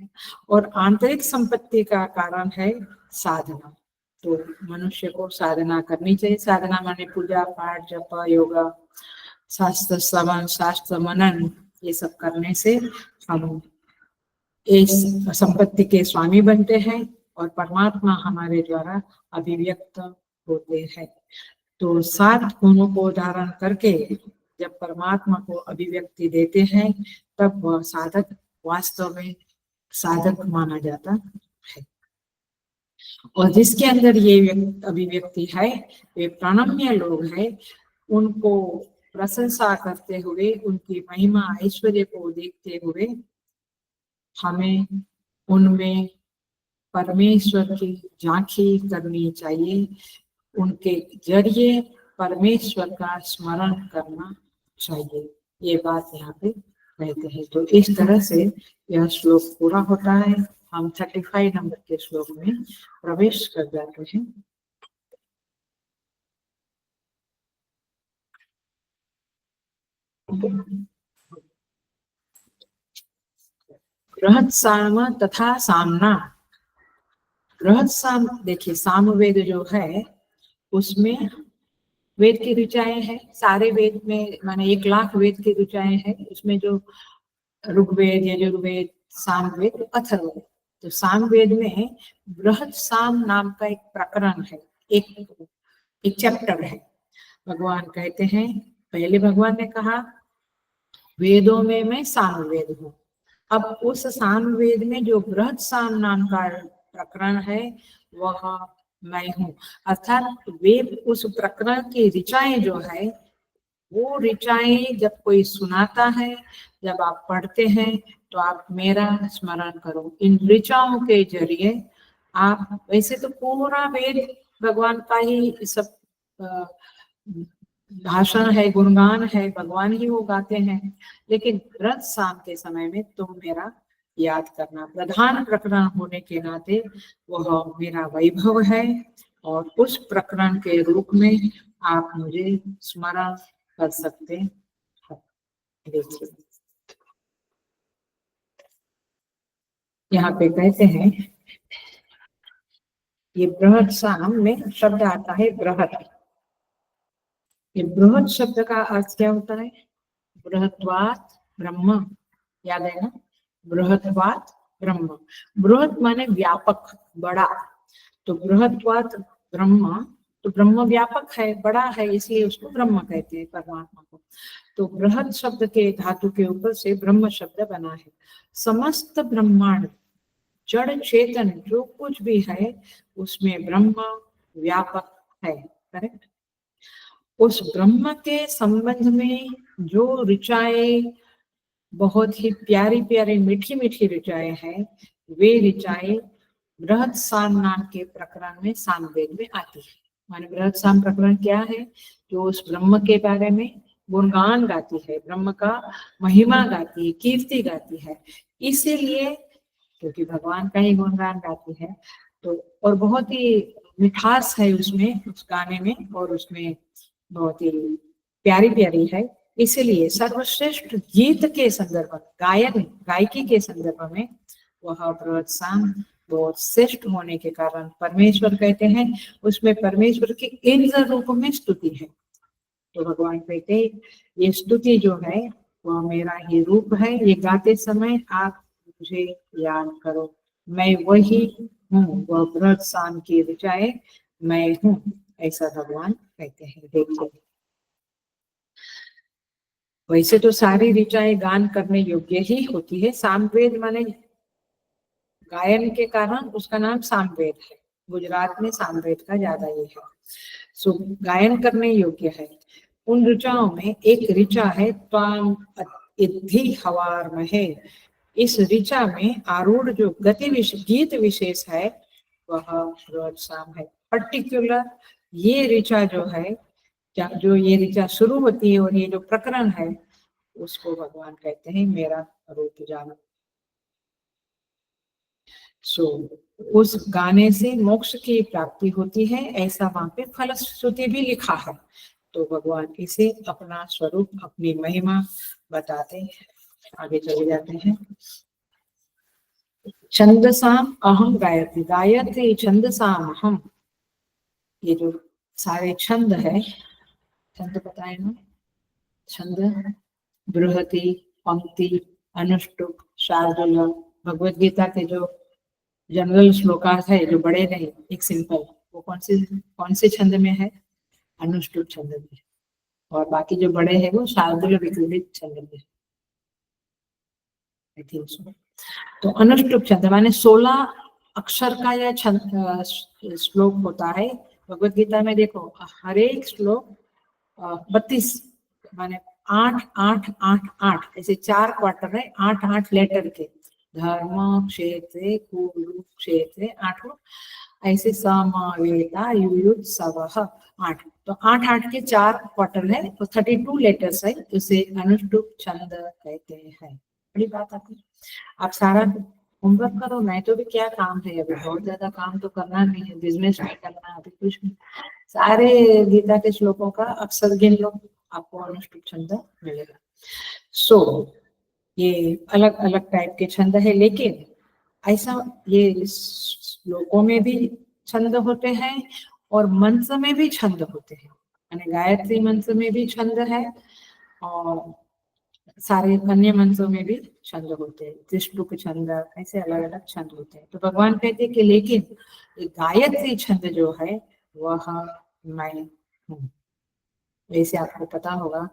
और आंतरिक संपत्ति का कारण है साधना। तो मनुष्य को साधना करनी चाहिए। साधना माने पूजा पाठ, जप, योगा, शास्त्र श्रवण, शास्त्र मनन, ये सब करने से हम इस संपत्ति के स्वामी बनते हैं और परमात्मा हमारे द्वारा अभिव्यक्त होते हैं। तो 7 गुणों को धारण करके जब परमात्मा को अभिव्यक्ति देते हैं तब वह साधक वास्तव में साधक माना जाता है। और जिसके अंदर ये अभिव्यक्ति है, वे प्रणम्य लोग हैं। उनको प्रशंसा करते हुए, उनकी महिमा ऐश्वर्य को देखते हुए हमें उनमें परमेश्वर की झांकी करनी चाहिए, उनके जरिए परमेश्वर का स्मरण करना चाहिए। ये बात यहाँ पे कहते हैं। तो इस तरह से यह श्लोक पूरा होता है। हम 35 नंबर के श्लोक में प्रवेश कर जाते हैं। बृहत् साम तथा सामना। बृहत् साम, देखिए सामवेद जो है उसमें वेद की ऋचाएं हैं। सारे वेद में माने 1,00,000 वेद की ऋचाएं हैं। उसमें जो ऋग्वेद, यजुर्वेद, सामवेद, अथर्ववेद, तो सामवेद में बृहत् साम नाम का एक प्रकरण है, एक चैप्टर है। भगवान कहते हैं, पहले भगवान ने कहा वेदों में मैं सामवेद हूँ। अब उस सामवेद में जो बृहत् साम नाम का प्रकरण है वह मैं हूँ। अर्थात वे उस प्रकरण की ऋचाएं जो है, वो ऋचाएं जब कोई सुनाता है, जब आप पढ़ते हैं तो आप मेरा स्मरण करो। इन ऋचाओं के जरिए आप, वैसे तो पूरा वेद भगवान का ही सब भाषण है, गुणगान है, भगवान ही वो गाते हैं, लेकिन व्रत शाम के समय में तुम मेरा याद करना। प्रधान प्रकरण होने के नाते वह मेरा वैभव है और उस प्रकरण के रूप में आप मुझे स्मरण कर सकते हैं। देखिए यहाँ पे कहते हैं, ये बृहत् साम में शब्द आता है बृहत्। ये बृहत् शब्द का अर्थ क्या होता है? बृहत्वात् ब्रह्म, याद है ना, बृहत्वात् ब्रह्म। बृहत माने व्यापक, बड़ा, तो बृहत्वात् ब्रह्म, तो ब्रह्म व्यापक है, बड़ा है, इसलिए उसको ब्रह्म कहते हैं परमात्मा को। तो बृहत शब्द के धातु के ऊपर से ब्रह्म शब्द बना है। समस्त ब्रह्मांड, जड़ चेतन जो कुछ भी है उसमें ब्रह्म व्यापक है, करेक्ट। उस ब्रह्म के संबंध में जो ऋचाएं, बहुत ही प्यारी प्यारी मीठी मीठी ऋचाएं हैं, वे ऋचाएं बृहत साम नाम के प्रकरण में, सामवेद में आती है। माने बृहत साम प्रकरण क्या है, जो उस ब्रह्म के बारे में गुणगान गाती है, ब्रह्म का महिमा गाती है, कीर्ति गाती है। इसीलिए क्योंकि भगवान का ही गुणगान गाती है, तो और बहुत ही मिठास है उसमें, उस गाने में, और उसमें बहुत ही प्यारी प्यारी है। इसलिए सर्वश्रेष्ठ गीत के संदर्भ, गायन गायकी के संदर्भ में वह बृहत साम बहुत श्रेष्ठ होने के कारण परमेश्वर कहते हैं, उसमें परमेश्वर की इंद्र रूप में स्तुति है। तो भगवान कहते हैं ये स्तुति जो है वह मेरा ही रूप है, ये गाते समय आप मुझे याद करो, मैं वही हूँ, वह बृहत साम की ऋचाएं मैं हूँ, ऐसा भगवान कहते हैं। देखिए, वैसे तो सारी ऋचाएं गान करने योग्य ही होती है। सामवेद माने गायन के कारण उसका नाम सामवेद है। गुजरात में सामवेद का ज्यादा ये है। सो गायन करने योग्य है। उन ऋचाओं में एक ऋचा है त्वाम इद्धि हवार महे। इस ऋचा में आरूढ़ जो गति गीत विशेष है वह बृहत साम है। पर्टिकुलर ये ऋचा जो है, जो ये ऋचा शुरू होती है और ये जो प्रकरण है उसको भगवान कहते हैं मेरा रूप जानो। सो उस गाने से मोक्ष की प्राप्ति होती है, ऐसा वहां पे फलश्रुति भी लिखा है। तो भगवान इसे अपना स्वरूप, अपनी महिमा बताते हैं। आगे चले जाते हैं। छंदसाम अहम गायत्री, गायत्री छंदसाम अहम। ये जो सारे छंद है, छंद बताए ना, छंद बृहति, पंक्ति, अनुष्टुप, शार्दूल, भगवत गीता के जो जनरल श्लोकास है जो बड़े नहीं, एक सिंपल, वो कौन से छंद में है, अनुष्टुप छंद में। और बाकी जो बड़े हैं वो शार्दूल विक्रीडित छंद में, आई थिंक सो। तो अनुष्टुप छंद माने 16 अक्षर का यह श्लोक होता है। भगवत गीता में देखो हर एक श्लोक 32 माने 8 8 8 8 ऐसे 4 क्वार्टर है, 8 8 लेटर के। धर्म क्षेत्रे कुरुक्षेत्रे 8, ऐसे समावेता युयुत्सवः 8, तो 8 8 के 4 क्वार्टर है, तो 32 लेटर्स है, उसे अनुष्टुप छंद कहते हैं। बड़ी बात आती है। आप सारा होमवर्क करो, नहीं तो भी क्या काम है, अभी बहुत ज्यादा काम तो करना नहीं है, बिजनेस नहीं करना, अभी कुछ नहीं, सारे गीता के श्लोकों का अक्षर गिन लो, आपको अनुष्टुप छंद मिलेगा। सो ये अलग अलग टाइप के छंद है, लेकिन ऐसा ये श्लोकों में भी छंद होते हैं और मंत्र में भी छंद होते हैं। यानी गायत्री मंत्र में भी छंद है और सारे अन्य मंत्रों में भी छंद होते हैं, त्रिष्टुप छंद, ऐसे अलग अलग छंद होते हैं। तो भगवान कहते हैं कि लेकिन गायत्री छंद जो है वह मैं हूँ। वैसे आपको पता होगा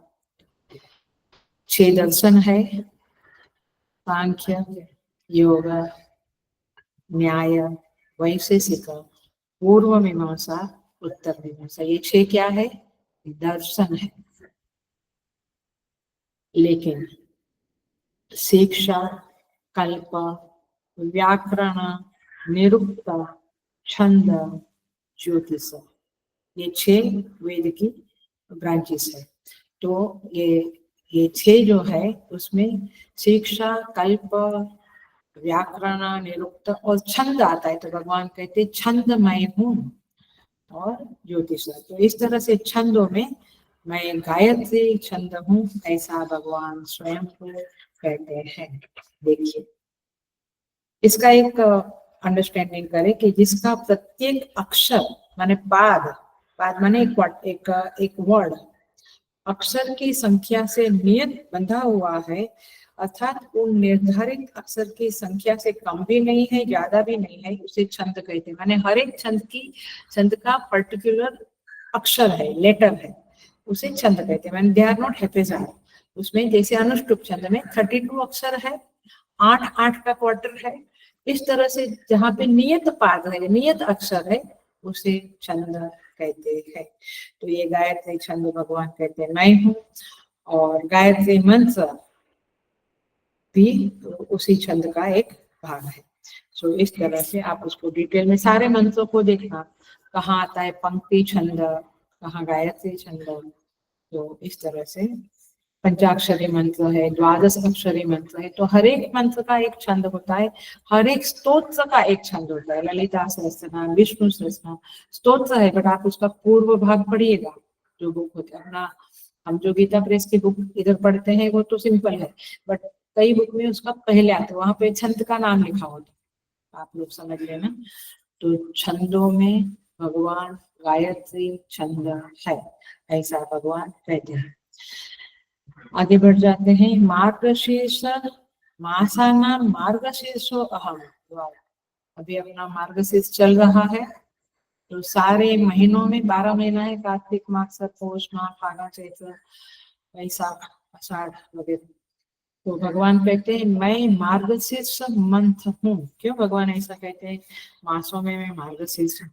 6 दर्शन है, सांख्य, योग, न्याय, वैशेषिक, पूर्व मीमांसा, उत्तर मीमांसा, ये 6 क्या है, दर्शन है। लेकिन शिक्षा, कल्प, व्याकरण, निरुक्त, छंद, ज्योतिष, ये 6 वेद की ब्रांचेस है। तो ये 6 जो है उसमें शिक्षा, कल्प, व्याकरण, निरुक्त और छंद आता है। तो भगवान कहते छंदमय हूँ और ज्योतिष। तो इस तरह से छंदों में मैं गायत्री छंद हूँ, ऐसा भगवान स्वयं को कहते हैं। देखिए इसका एक अंडरस्टैंडिंग करें कि जिसका प्रत्येक अक्षर माने पाद माने एक वर्ड, अक्षर की संख्या से नियत बंधा हुआ है, अर्थात उन निर्धारित अक्षर की संख्या से कम भी नहीं है, ज्यादा भी नहीं है, उसे छंद कहते हैं। माने हर एक छंद का पर्टिकुलर अक्षर है, लेटर है, उसे छंद कहते हैं। मैंने दे आर नॉट हेपेजार्ड। उसमें जैसे अनुष्टुप छंद में 32 अक्षर है, 8 का क्वार्टर है, इस तरह से जहाँ पे नियत पाद है, नियत अक्षर है, उसे छंद कहते हैं। तो ये गायत्री छंद भगवान कहते हैं मैं हूँ, और गायत्री मंत्र भी उसी छंद का एक भाग है। सो इस तरह से आप उसको डिटेल में सारे मंत्रों को देखना, कहाँ आता है पंक्ति छंद, कहाँ गायत्री छंद। तो इस तरह से पंचाक्षरी मंत्र है, द्वादश अक्षरी मंत्र है, तो हर एक मंत्र का एक छंद होता है, हर एक स्तोत्र का एक छंद होता है। ललिता सहस्त्रनाम, विष्णु सहस्त्रनाम स्तोत्र है, बट आप उसका पूर्व भाग पढ़िएगा, जो बुक होता है अपना, हम जो गीता प्रेस की बुक इधर पढ़ते हैं वो तो सिंपल है, बट कई बुक में उसका पहले आता है, वहां पे छंद का नाम लिखा होता है, आप लोग समझ लेना। तो छंदों में भगवान गायत्री छंद है, ऐसा भगवान कहते हैं। आगे बढ़ जाते हैं। मार्गशीर्ष मासाना मार्गशीर्षो अहम। अभी अपना मार्गशीर्ष चल रहा है, तो सारे महीनों में 12 महीना है, कार्तिक माघ पौष माघ फागुन चैत्र वैशाख आषाढ़ वगैरह। तो भगवान कहते हैं मैं मार्गशीर्ष मंथ हूँ। क्यों भगवान ऐसा कहते हैं? मासों में मैं मार्गशीर्ष हूँ।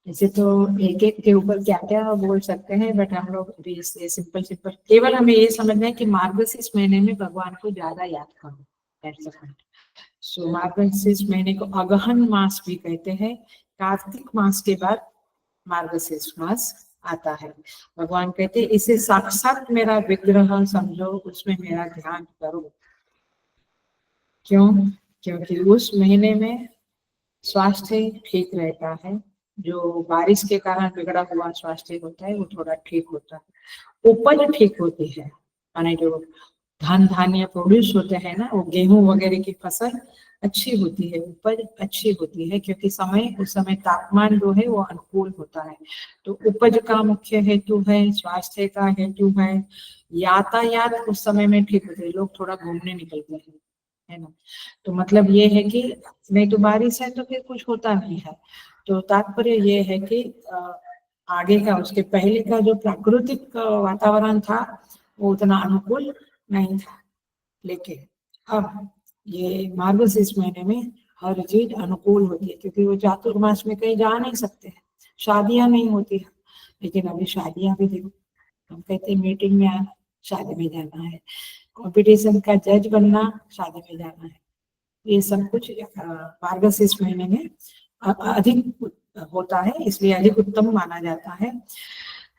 ऐसे तो एक एक के ऊपर क्या क्या बोल सकते हैं, बट हम लोग सिंपल केवल हमें ये समझना है कि मार्गशीर्ष महीने में भगवान को ज्यादा याद करो। सो मार्गशीर्ष महीने को अगहन मास भी कहते हैं। कार्तिक मास के बाद मार्गशीर्ष मास आता है। भगवान कहते हैं इसे साक्षात मेरा विग्रह समझो, उसमें मेरा ध्यान करो। क्यों? क्योंकि उस महीने में स्वास्थ्य ठीक रहता है, जो बारिश के कारण बिगड़ा हुआ स्वास्थ्य होता है वो थोड़ा ठीक होता है, उपज ठीक होती है, माने जो धान धान्य प्रोड्यूस होते हैं ना, वो गेहूं वगैरह की फसल अच्छी होती है, उपज अच्छी होती है, क्योंकि उस समय तापमान जो है वो अनुकूल होता है। तो उपज का मुख्य हेतु है, स्वास्थ्य का हेतु है, यातायात उस समय में ठीक होते हैं, लोग थोड़ा घूमने निकलते हैं, है ना। तो मतलब ये है कि नहीं तो बारिश है तो फिर कुछ होता नहीं है। तो तात्पर्य ये है कि आगे का, उसके पहले का जो प्राकृतिक वातावरण था वो उतना अनुकूल नहीं था, लेकिन अब ये मार्गशीर्ष महीने में हर चीज अनुकूल होती है, क्योंकि वो चातुर्मास में कहीं जा नहीं सकते हैं, शादियां नहीं होती है। लेकिन अभी शादियां भी देखो, हम कहते हैं मीटिंग में आना, शादी में जाना है, कंपटीशन का जज बनना, शादी में जाना है, ये सब कुछ मार्गशीर्ष महीने में अधिक होता है, इसलिए अधिक उत्तम माना जाता है।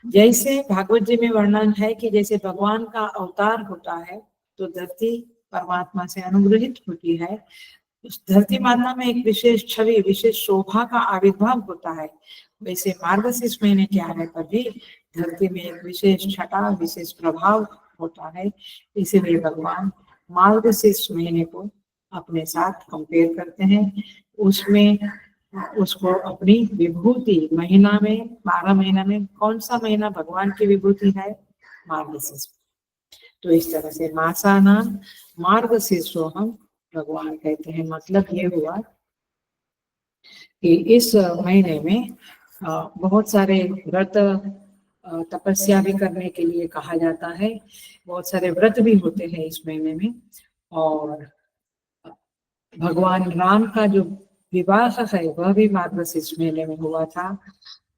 जैसे भागवत जी में वर्णन है कि जैसे भगवान का अवतार होता है तो धरती परमात्मा से अनुग्रहित होती है, उस धरती माता में एक विशेष छवि, विशेष शोभा का आविर्भाव होता है। वैसे मार्गशीर्ष महीने के आने पर भी धरती में एक विशेष छटा, विशेष प्रभाव होता है। इसीलिए भगवान मार्गशीर्ष महीने को अपने साथ कंपेयर करते हैं, उसमें उसको अपनी विभूति महीना में, 12 महीना में कौन सा महीना भगवान की विभूति है? मार्गशीर्ष। तो इस तरह से मासाना मार्गशीर्षो हम भगवान कहते हैं। मतलब ये हुआ कि इस महीने में बहुत सारे व्रत तपस्या भी करने के लिए कहा जाता है, बहुत सारे व्रत भी होते हैं इस महीने में। और भगवान राम का जो विवाह है वह भी मार्गशीर्ष महीने में हुआ था।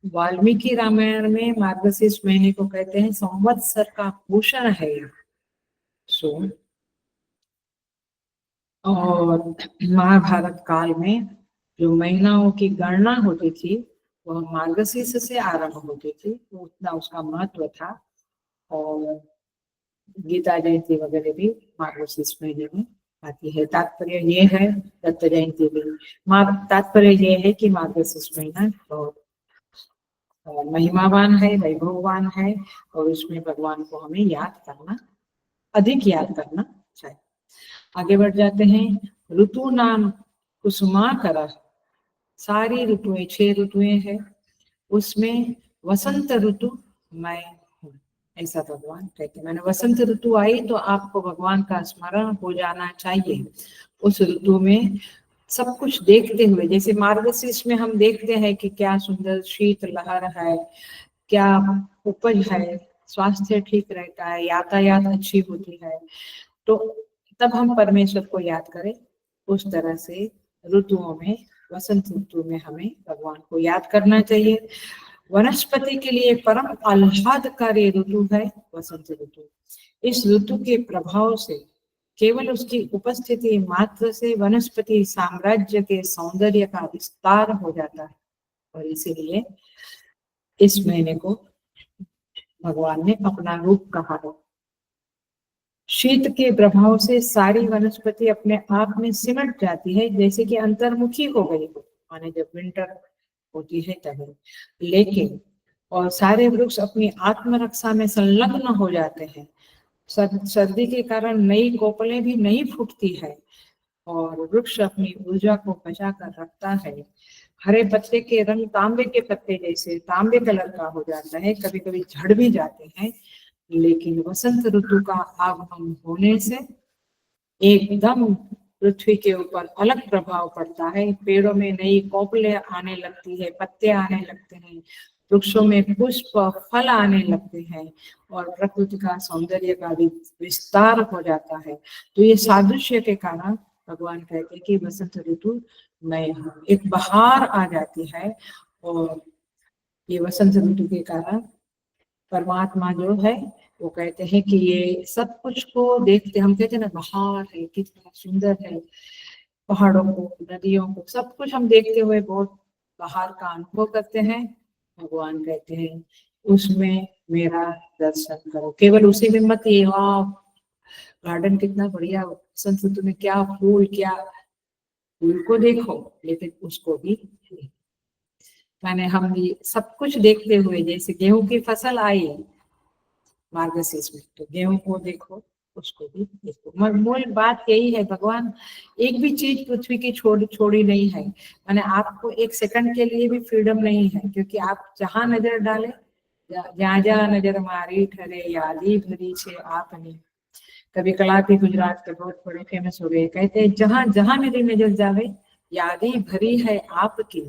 वाल्मीकि रामायण में मार्गशीर्ष महीने को कहते हैं संवत्सर का भूषण है। सो और महाभारत काल में जो महीनाओं की गणना होती थी वह मार्गशीर्ष से आरंभ होती थी, तो उतना उसका महत्व था। और गीता जयंती वगैरह भी मार्गशीर्ष महीने में आती है। तात्पर्य ये है, दत्त जयंती भी, तात्पर्य ये है कि मार्गशीर्ष महीना बहुत महिमावान है, वैभववान है, और उसमें भगवान को हमें याद करना, अधिक याद करना चाहिए। आगे बढ़ जाते हैं। ऋतु नाम कुसुमाकर, सारी ऋतुएं 6 ऋतुएं हैं, उसमें वसंत ऋतु मैं हूँ। ऐसा भगवान कहते हैं। मैंने वसंत ऋतु आई तो आपको भगवान का स्मरण हो जाना चाहिए। उस ऋतु में सब कुछ देखते हुए, जैसे मार्गशीर्ष में हम देखते हैं कि क्या सुंदर शीत लहर है, क्या उपज है, स्वास्थ्य ठीक रहता है, यातायात अच्छी होती है, तो तब हम परमेश्वर को याद करें। उस तरह से ऋतुओं में, वसंत ऋतु में हमें भगवान को याद करना चाहिए। वनस्पति के लिए परम आह्लादकारी ऋतु है वसंत ऋतु। इस ऋतु के प्रभाव से, केवल उसकी उपस्थिति मात्र से वनस्पति साम्राज्य के सौंदर्य का विस्तार हो जाता है, और इसीलिए इस महीने को भगवान ने अपना रूप कहा है। शीत के प्रभाव से सारी वनस्पति अपने आप में सिमट जाती है, जैसे कि अंतर्मुखी हो गई हो, माने जब विंटर होती है तभी। लेकिन और सारे वृक्ष अपनी आत्मरक्षा में संलग्न हो जाते हैं। सर्दी के कारण नई कोपलें भी नहीं फूटती है, और वृक्ष अपनी ऊर्जा को बचा कर रखता है। हरे पत्ते के रंग तांबे के पत्ते जैसे तांबे कलर का हो जाता है, कभी कभी झड़ भी जाते हैं। लेकिन वसंत ऋतु का आगमन होने से एकदम पृथ्वी के ऊपर अलग प्रभाव पड़ता है। पेड़ों में नई कोपलें आने लगती है, पत्ते आने लगते हैं, वृक्षों में पुष्प फल आने लगते हैं, और प्रकृति का सौंदर्य का भी विस्तार हो जाता है। तो ये सादृश्य के कारण भगवान कहते हैं कि वसंत ऋतु में एक बहार आ जाती है, और ये वसंत ऋतु के कारण परमात्मा जो है वो कहते हैं कि ये सब कुछ को देखते, हम कहते हैं ना बहार है, कितना सुंदर है, पहाड़ों को, नदियों को, सब कुछ हम देखते हुए बहुत बहार का अनुभव करते हैं। भगवान कहते हैं उसमें मेरा दर्शन करो, केवल उसी में मत ये वाह गार्डन कितना बढ़िया, वसंत ऋतु में क्या फूल, क्या फूल को देखो, लेकिन उसको भी माने हम भी सब कुछ देखते हुए, जैसे गेहूं की फसल आई मार्गशीर्ष में, तो गेहूं को देखो, उसको भी देखो। मूल बात यही है, भगवान एक भी चीज पृथ्वी की छोड़ी नहीं है। माने आपको एक सेकंड के लिए भी फ्रीडम नहीं है, क्योंकि आप जहां नजर डाले, जहाँ जहाँ नजर मारी ठहरे यादी भरी छे आपने। कभी कलापी गुजरात के बहुत बड़े फेमस हो गए, कहते हैं जहां जहां मेरी नजर जावे यादी भरी है आपकी,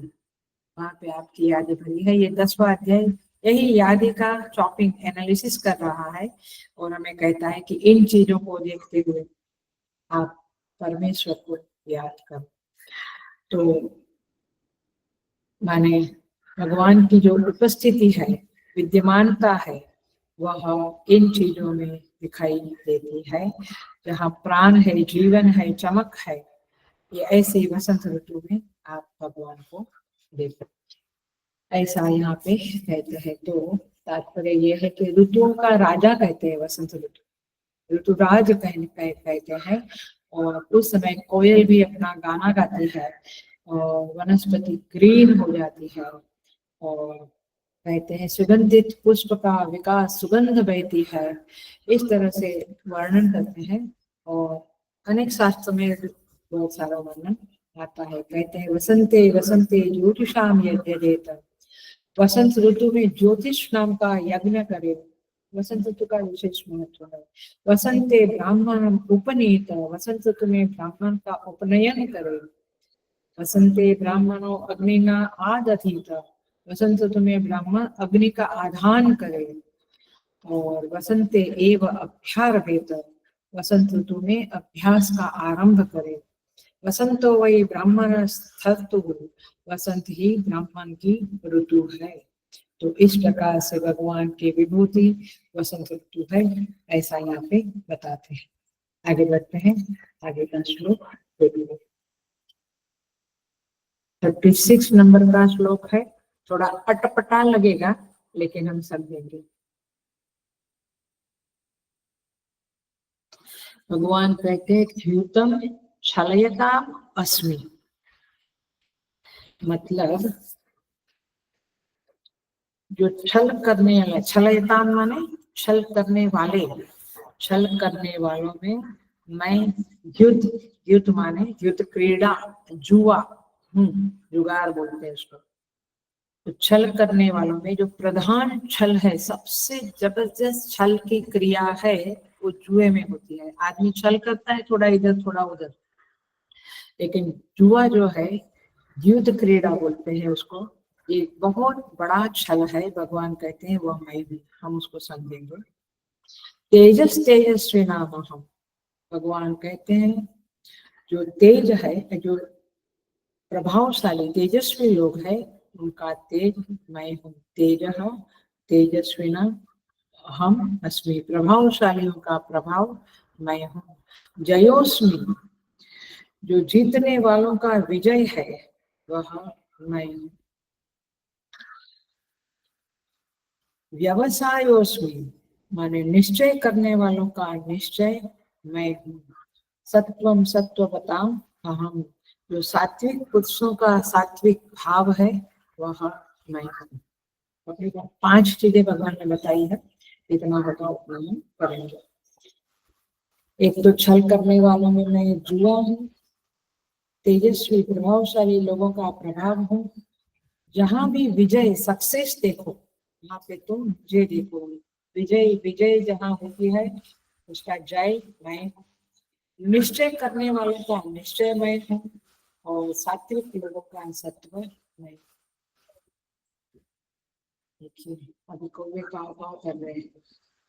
वहां पे आपकी यादें भरी है। ये 10वां अध्याय यही यादें का चॉपिंग एनालिसिस कर रहा है, और हमें कहता है कि इन चीजों को देखते हुए आप परमेश्वर को याद करो। तो माने भगवान की जो उपस्थिति है, विद्यमानता है, वह इन चीजों में दिखाई देती है। जहाँ प्राण है, जीवन है, चमक है, ये ऐसे ही वसंत ऋतु में आप भगवान को देखो, ऐसा यहाँ पे कहते हैं। तो तात्पर्य ये है कि ऋतुओं का राजा कहते हैं वसंत ऋतु, ऋतुराज कहते हैं। और उस समय कोयल भी अपना गाना गाती है, और वनस्पति ग्रीन हो जाती है, और कहते हैं सुगंधित पुष्प का विकास, सुगंध बहती है, इस तरह से वर्णन करते हैं। और अनेक शास्त्र में बहुत सारा वर्णन आता है। कहते हैं वसंते वसंते ज्योतिषाम यज्ञेत, वसंत ऋतु में ज्योतिष नाम का यज्ञ करे। वसंत ऋतु का विशेष महत्व है। वसंते ब्राह्मण उपनीत, वसंत ऋतु में ब्राह्मण का उपनयन करे। वसंते ब्राह्मणों अग्नि न आदधीत, वसंत ऋतु में ब्राह्मण अग्नि का आधान करे। और वसंते एव अभ्यारभेत, वसंत ऋतु में अभ्यास का आरंभ करे। वसंतो वही ब्राह्मण स्थतु, वसंत ही ब्राह्मण की ऋतु है। तो इस प्रकार से भगवान की विभूति वसंत ऋतु है, ऐसा यहाँ पे बताते हैं। आगे बढ़ते हैं, आगे का श्लोक देखिए। 36 नंबर का श्लोक है, थोड़ा अटपटा लगेगा लेकिन हम समझेंगे। भगवान कहते हैं द्यूतम छलयताम अस्मि, मतलब जो छल करने वाला, छलयताम माने छल करने वाले, छल करने वालों में मैं युद्ध, युद्ध माने युद्ध क्रीड़ा, जुआ, जुगार बोलते हैं उसको। तो छल करने वालों में जो प्रधान छल है, सबसे जबरदस्त छल की क्रिया है, वो जुए में होती है। आदमी छल करता है थोड़ा इधर थोड़ा उधर, लेकिन जुआ जो है, युद्ध क्रीड़ा बोलते हैं उसको, ये बहुत बड़ा छल है। भगवान कहते हैं वो मैं हूँ, हम उसको समझेंगे। तेजस तेजस्वी नाम हम, भगवान कहते हैं जो तेज है, जो प्रभावशाली तेजस्वी लोग हैं, उनका तेज मैं हूँ। तेजः तेजस्विना हम अस्मि, प्रभावशालियों का प्रभाव मैं हूँ। जयोस्मि, जो जीतने वालों का विजय है, वह मैं हूँ। व्यवसायोस्मि, माने निश्चय करने वालों का निश्चय मैं हूँ। सत्वम सत्ववताम अहम, जो सात्विक पुरुषों का सात्विक भाव है, वह मैं हूँ। 5 चीजें भगवान ने बताई है, इतना बताओ उतना हम करेंगे। एक तो छल करने वालों में मैं जुआ हूँ, तेजस्वी प्रभावशाली लोगों का प्रभाव हूँ। जहां भी विजय सक्सेस देखो, वहां पे तुम विजय देखो। विजय विजय जहां होती है, उसका जय मैं हूँ। निश्चय करने वालों का निश्चय मैं हूँ, और सात्विक लोगों का सत्व मैं। देखिए अभी कौवे काव काव कर रहे हैं।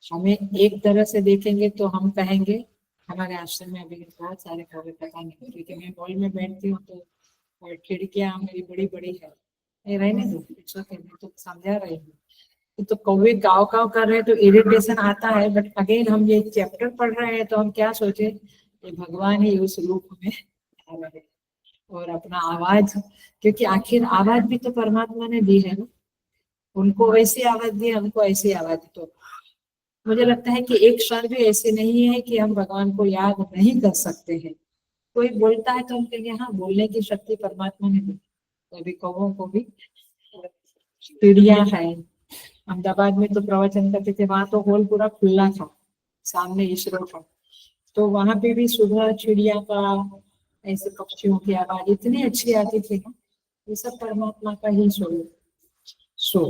हमें एक तरह से देखेंगे तो हम कहेंगे, हमारे आश्रम में अभी बहुत सारे कौवे, पता नहीं, क्योंकि मैं हॉल में बैठती हूँ तो, और खिड़कियां मेरी बड़ी बड़ी है, ये रहने दो, मैं तो समझा रही हूँ। तो कौवे गाँव गाँव कर रहे हैं तो इरिटेशन आता है, बट अगेन हम ये चैप्टर पढ़ रहे हैं तो हम क्या सोचे, ये भगवान ही उस रूप में आ रहे हैं, और अपना आवाज, क्योंकि आखिर आवाज भी तो परमात्मा ने दी है ना, उनको वैसी आवाज दी, हमको ऐसी आवाज दी। तो मुझे लगता है कि एक क्षण भी ऐसे नहीं है कि हम भगवान को याद नहीं कर सकते हैं। कोई बोलता है तो हम कहेंगे हाँ, बोलने की शक्ति परमात्मा ने दी। तो अभी कौवों को भी चिड़िया है। अहमदाबाद में तो प्रवचन करते थे, वहां तो हॉल पूरा खुला था, सामने इसरो था, तो वहां पे भी सुबह चिड़िया का, ऐसे पक्षियों की आवाज इतनी अच्छी आती थी ना, ये सब परमात्मा का ही स्वरूप। सो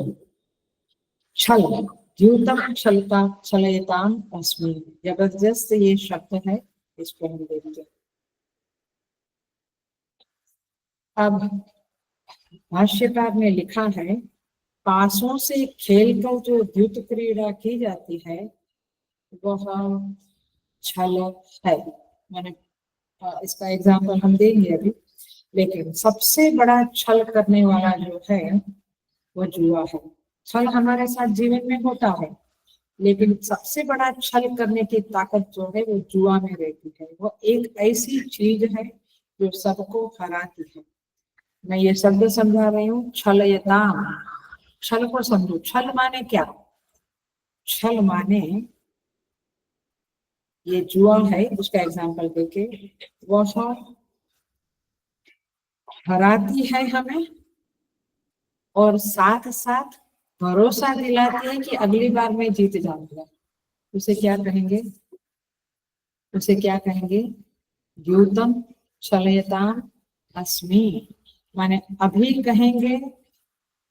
छल, द्यूतम छलता छलयताम अस्मि, जबरदस्त ये शब्द है, इसको हम देखते हैं। अब भाष्यकार ने लिखा है, पासों से खेलकर जो द्युत क्रीड़ा की जाती है, वह छल है। मैंने इसका एग्जाम्पल हम देंगे अभी, लेकिन सबसे बड़ा छल करने वाला जो है, वो जुआ है। छल हमारे साथ जीवन में होता है, लेकिन सबसे बड़ा छल करने की ताकत जो है, वो जुआ में रहती है। वो एक ऐसी चीज है जो सबको हराती है। मैं ये शब्द समझा रही हूँ, छलयताम, छल को समझो। छल माने क्या? छल माने, ये जुआ है, उसका एग्जाम्पल देके, वह हराती है हमें, और साथ साथ भरोसा दिलाती है कि अगली बार मैं जीत जाऊंगा। उसे क्या कहेंगे? उसे क्या कहेंगे? द्यूतम छलयताम अस्मि, माने अभी कहेंगे,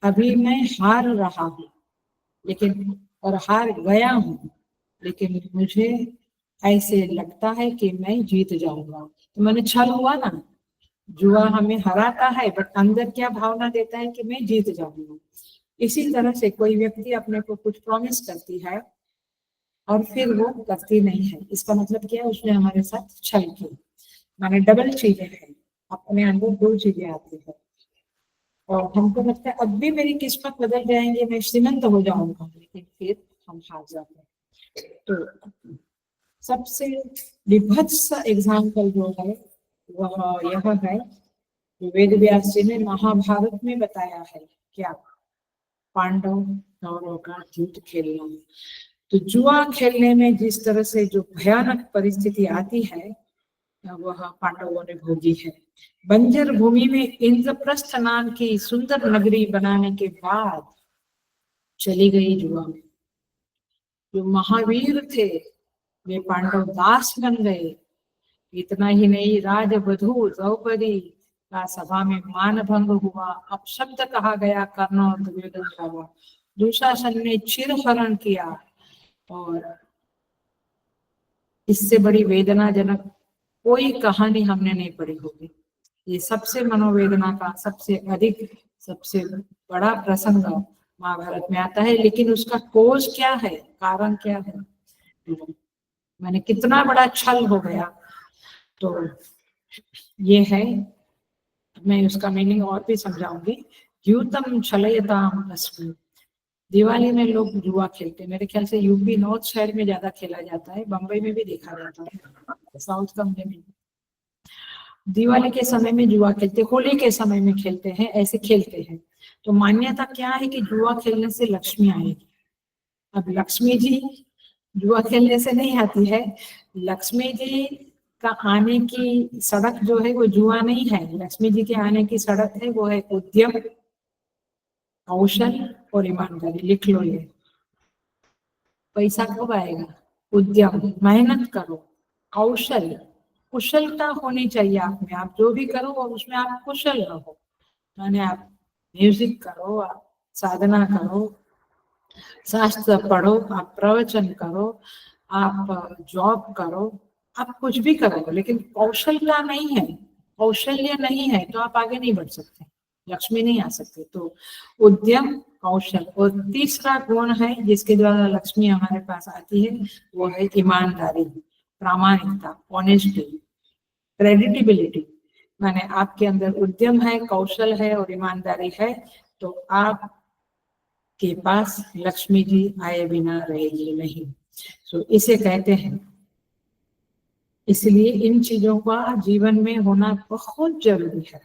अभी मैं हार रहा हूँ, लेकिन, और हार गया हूँ, लेकिन मुझे ऐसे लगता है कि मैं जीत जाऊंगा। तो मैंने छल हुआ ना, जुआ हमें हराता है, बट अंदर क्या भावना देता है कि मैं जीत जाऊंगा। इसी तरह से कोई व्यक्ति अपने को कुछ प्रॉमिस करती है और फिर वो करती नहीं है, इसका मतलब क्या है? उसने हमारे साथ छल की। माने डबल चीजें हैं, अपने अंदर 2 चीजें आती है, और हमको लगता है अब भी मेरी किस्मत बदल जाएंगे, मैं श्रीमंत हो जाऊंगा, लेकिन फिर हम हार जाते हैं। तो सबसे विभत्स एग्जाम्पल जो है, वह यह है, जो वेद व्यास जी ने महाभारत में बताया है। क्या? पांडव कौरवों का युद्ध खेलना। तो जुआ खेलने में जिस तरह से जो भयानक परिस्थिति आती है, वह पांडवों ने भोगी है। बंजर भूमि में इंद्रप्रस्थ नाम की सुंदर नगरी बनाने के बाद चली गई जुआ में। जो महावीर थे, वे पांडव दास बन गए। इतना ही नहीं, राजवधू द्रौपदी का सभा में मान भंग हुआ, अपशब्द कहा गया कर्ण और दुर्योधन का हुआ। दुशासन ने चिरहरण किया और इससे बड़ी वेदनाजनक कोई कहानी हमने नहीं पढ़ी होगी। ये सबसे मनोवेदना का सबसे बड़ा प्रसंग महाभारत में आता है, लेकिन उसका कोज क्या है, कारण क्या है, मैंने कितना बड़ा छल हो गया। तो ये है, मैं उसका मीनिंग और भी समझाऊंगी। द्यूतम छलयताम अस्मि। दिवाली में लोग जुआ खेलते हैं, मेरे ख्याल से यूपी नॉर्थ साइड में ज्यादा खेला जाता है, बम्बई में भी देखा जाता है, साउथ का मुझे नहीं। दिवाली के समय में जुआ खेलते, होली के समय में खेलते हैं, ऐसे खेलते हैं। तो मान्यता क्या है कि जुआ खेलने से लक्ष्मी आएगी। अब लक्ष्मी जी जुआ खेलने से नहीं आती है। लक्ष्मी जी का आने की सड़क जो है वो जुआ नहीं है। लक्ष्मी जी के आने की सड़क है वो है उद्यम, कौशल और ईमानदारी। लिख लो ये। पैसा कब आएगा? उद्यम, मेहनत करो, कौशल, कुशलता होनी चाहिए आप में। आप जो भी करो और उसमें आप कुशल रहो। माने आप म्यूजिक करो, आप साधना करो, शास्त्र पढ़ो, आप प्रवचन करो, आप जॉब करो, आप कुछ भी करो, लेकिन कौशलता नहीं है, कौशल्य नहीं है तो आप आगे नहीं बढ़ सकते, लक्ष्मी नहीं आ सकते। तो उद्यम, कौशल, और तीसरा गुण है जिसके द्वारा लक्ष्मी हमारे पास आती है, वो है ईमानदारी, प्रामाणिकता, ऑनेस्टी, क्रेडिटेबिलिटी। माने आपके अंदर उद्यम है, कौशल है और ईमानदारी है, तो आप के पास लक्ष्मी जी आए बिना रहेगी नहीं। तो इसे कहते हैं। इसलिए इन चीजों का जीवन में होना बहुत जरूरी है।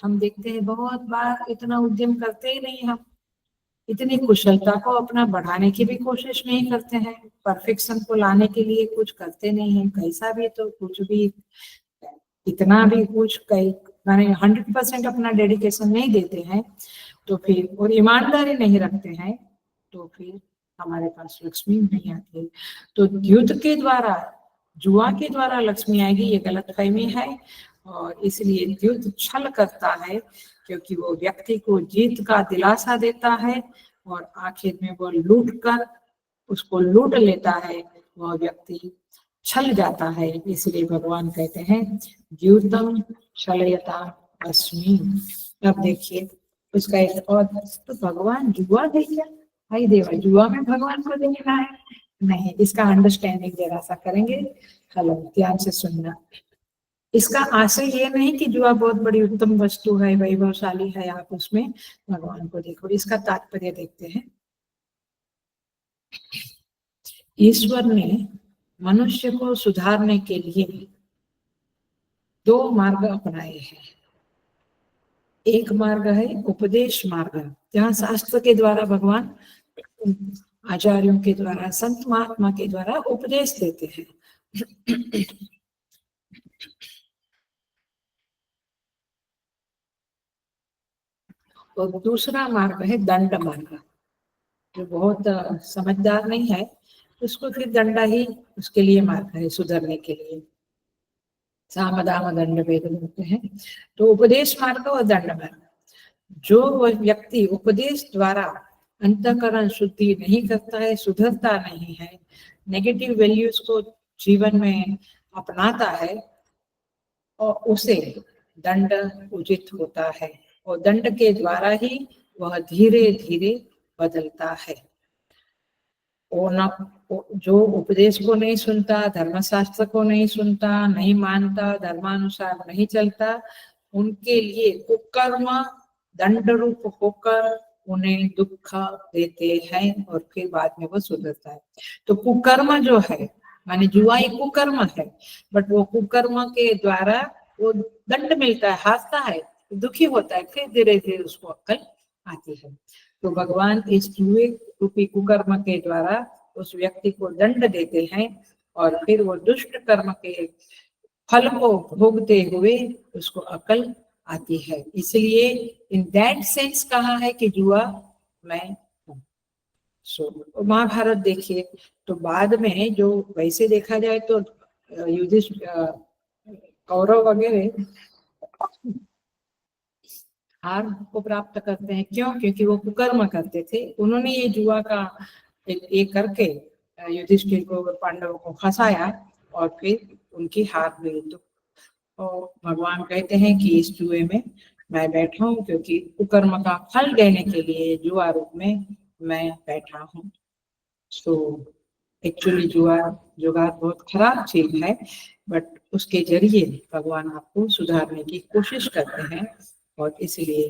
हम देखते हैं बहुत बार इतना उद्यम करते ही नहीं, हम इतनी कुशलता को अपना बढ़ाने की भी कोशिश नहीं करते हैं, परफेक्शन को लाने के लिए कुछ करते नहीं है, कैसा भी तो कुछ भी, इतना भी कुछ कई माने 100% अपना डेडिकेशन नहीं देते हैं, तो फिर और ईमानदारी नहीं रखते हैं, तो फिर हमारे पास लक्ष्मी नहीं आती। तो युद्ध के द्वारा, जुआ के द्वारा लक्ष्मी आएगी, ये गलतफहमी है। और इसलिए युद्ध छल करता है, क्योंकि वो व्यक्ति को जीत का दिलासा देता है और आखिर में वो लूट कर उसको लूट लेता है, वह व्यक्ति छल जाता है। इसलिए भगवान कहते हैं द्यूतम छलयता अस्मि। अब देखिए उसका एक और, तो भगवान जुआ है क्या? भाई देवा, जुआ में भगवान को देखना है? नहीं, इसका अंडरस्टैंडिंग जरा सा करेंगे। हेलो, ध्यान से सुनना। इसका आशय ये नहीं कि जुआ बहुत बड़ी उत्तम वस्तु है, वैभवशाली है, आप उसमें भगवान को देखो। इसका तात्पर्य देखते हैं। ईश्वर ने मनुष्य को सुधारने के लिए दो मार्ग अपनाए हैं। एक मार्ग है उपदेश मार्ग, जहाँ शास्त्र के द्वारा भगवान आचार्यों के द्वारा, संत महात्मा के द्वारा उपदेश देते हैं। और दूसरा मार्ग है दंड मार्ग, जो बहुत समझदार नहीं है उसको फिर दंडा ही उसके लिए मार्ग है, सुधरने के लिए। साम दाम दंड भेद होते हैं। तो उपदेश मार्ग और दंड मार्ग, जो वह व्यक्ति उपदेश द्वारा अंतःकरण शुद्धि नहीं करता है, सुधरता नहीं है, नेगेटिव वैल्यूज को जीवन में अपनाता है, और उसे दंड उचित होता है, और दंड के द्वारा ही वह धीरे धीरे बदलता है। वो न जो उपदेश को नहीं सुनता, धर्मशास्त्र को नहीं सुनता, नहीं मानता, धर्मानुसार नहीं चलता, उनके लिए कुकर्म दंड रूप होकर उन्हें दुख देते हैं और फिर बाद में वो सुधरता है। तो कुकर्म जो है, माने जुआ एक कुकर्म है, बट वो कुकर्म के द्वारा वो दंड मिलता है, हारता है, दुखी होता है, फिर धीरे धीरे उसको अक्ल आती है। तो भगवान इस जुए रूपी कुकर्म के द्वारा उस व्यक्ति को दंड देते हैं, और फिर वो दुष्ट कर्म के फल को भोगते हुए उसको अकल आती है। इसलिए इन दैट सेंस कहा है कि जुआ मैं हूँ। सो महाभारत देखिए, तो बाद में जो वैसे देखा जाए तो युधिष्ठिर, कौरव वगैरह हार को प्राप्त करते हैं। क्यों? क्योंकि वो कुकर्म करते थे। उन्होंने ये जुआ का एक करके युधिष्ठिर को, पांडवों को फंसाया और फिर उनकी हार हुई। तो भगवान कहते हैं कि इस जुए में मैं बैठा हूँ, क्योंकि कुकर्म का फल देने के लिए जुआ रूप में मैं बैठा हूँ। सो एक्चुअली जुगार बहुत खराब चीज है, बट उसके जरिए भगवान आपको सुधारने की कोशिश करते हैं। और इसलिए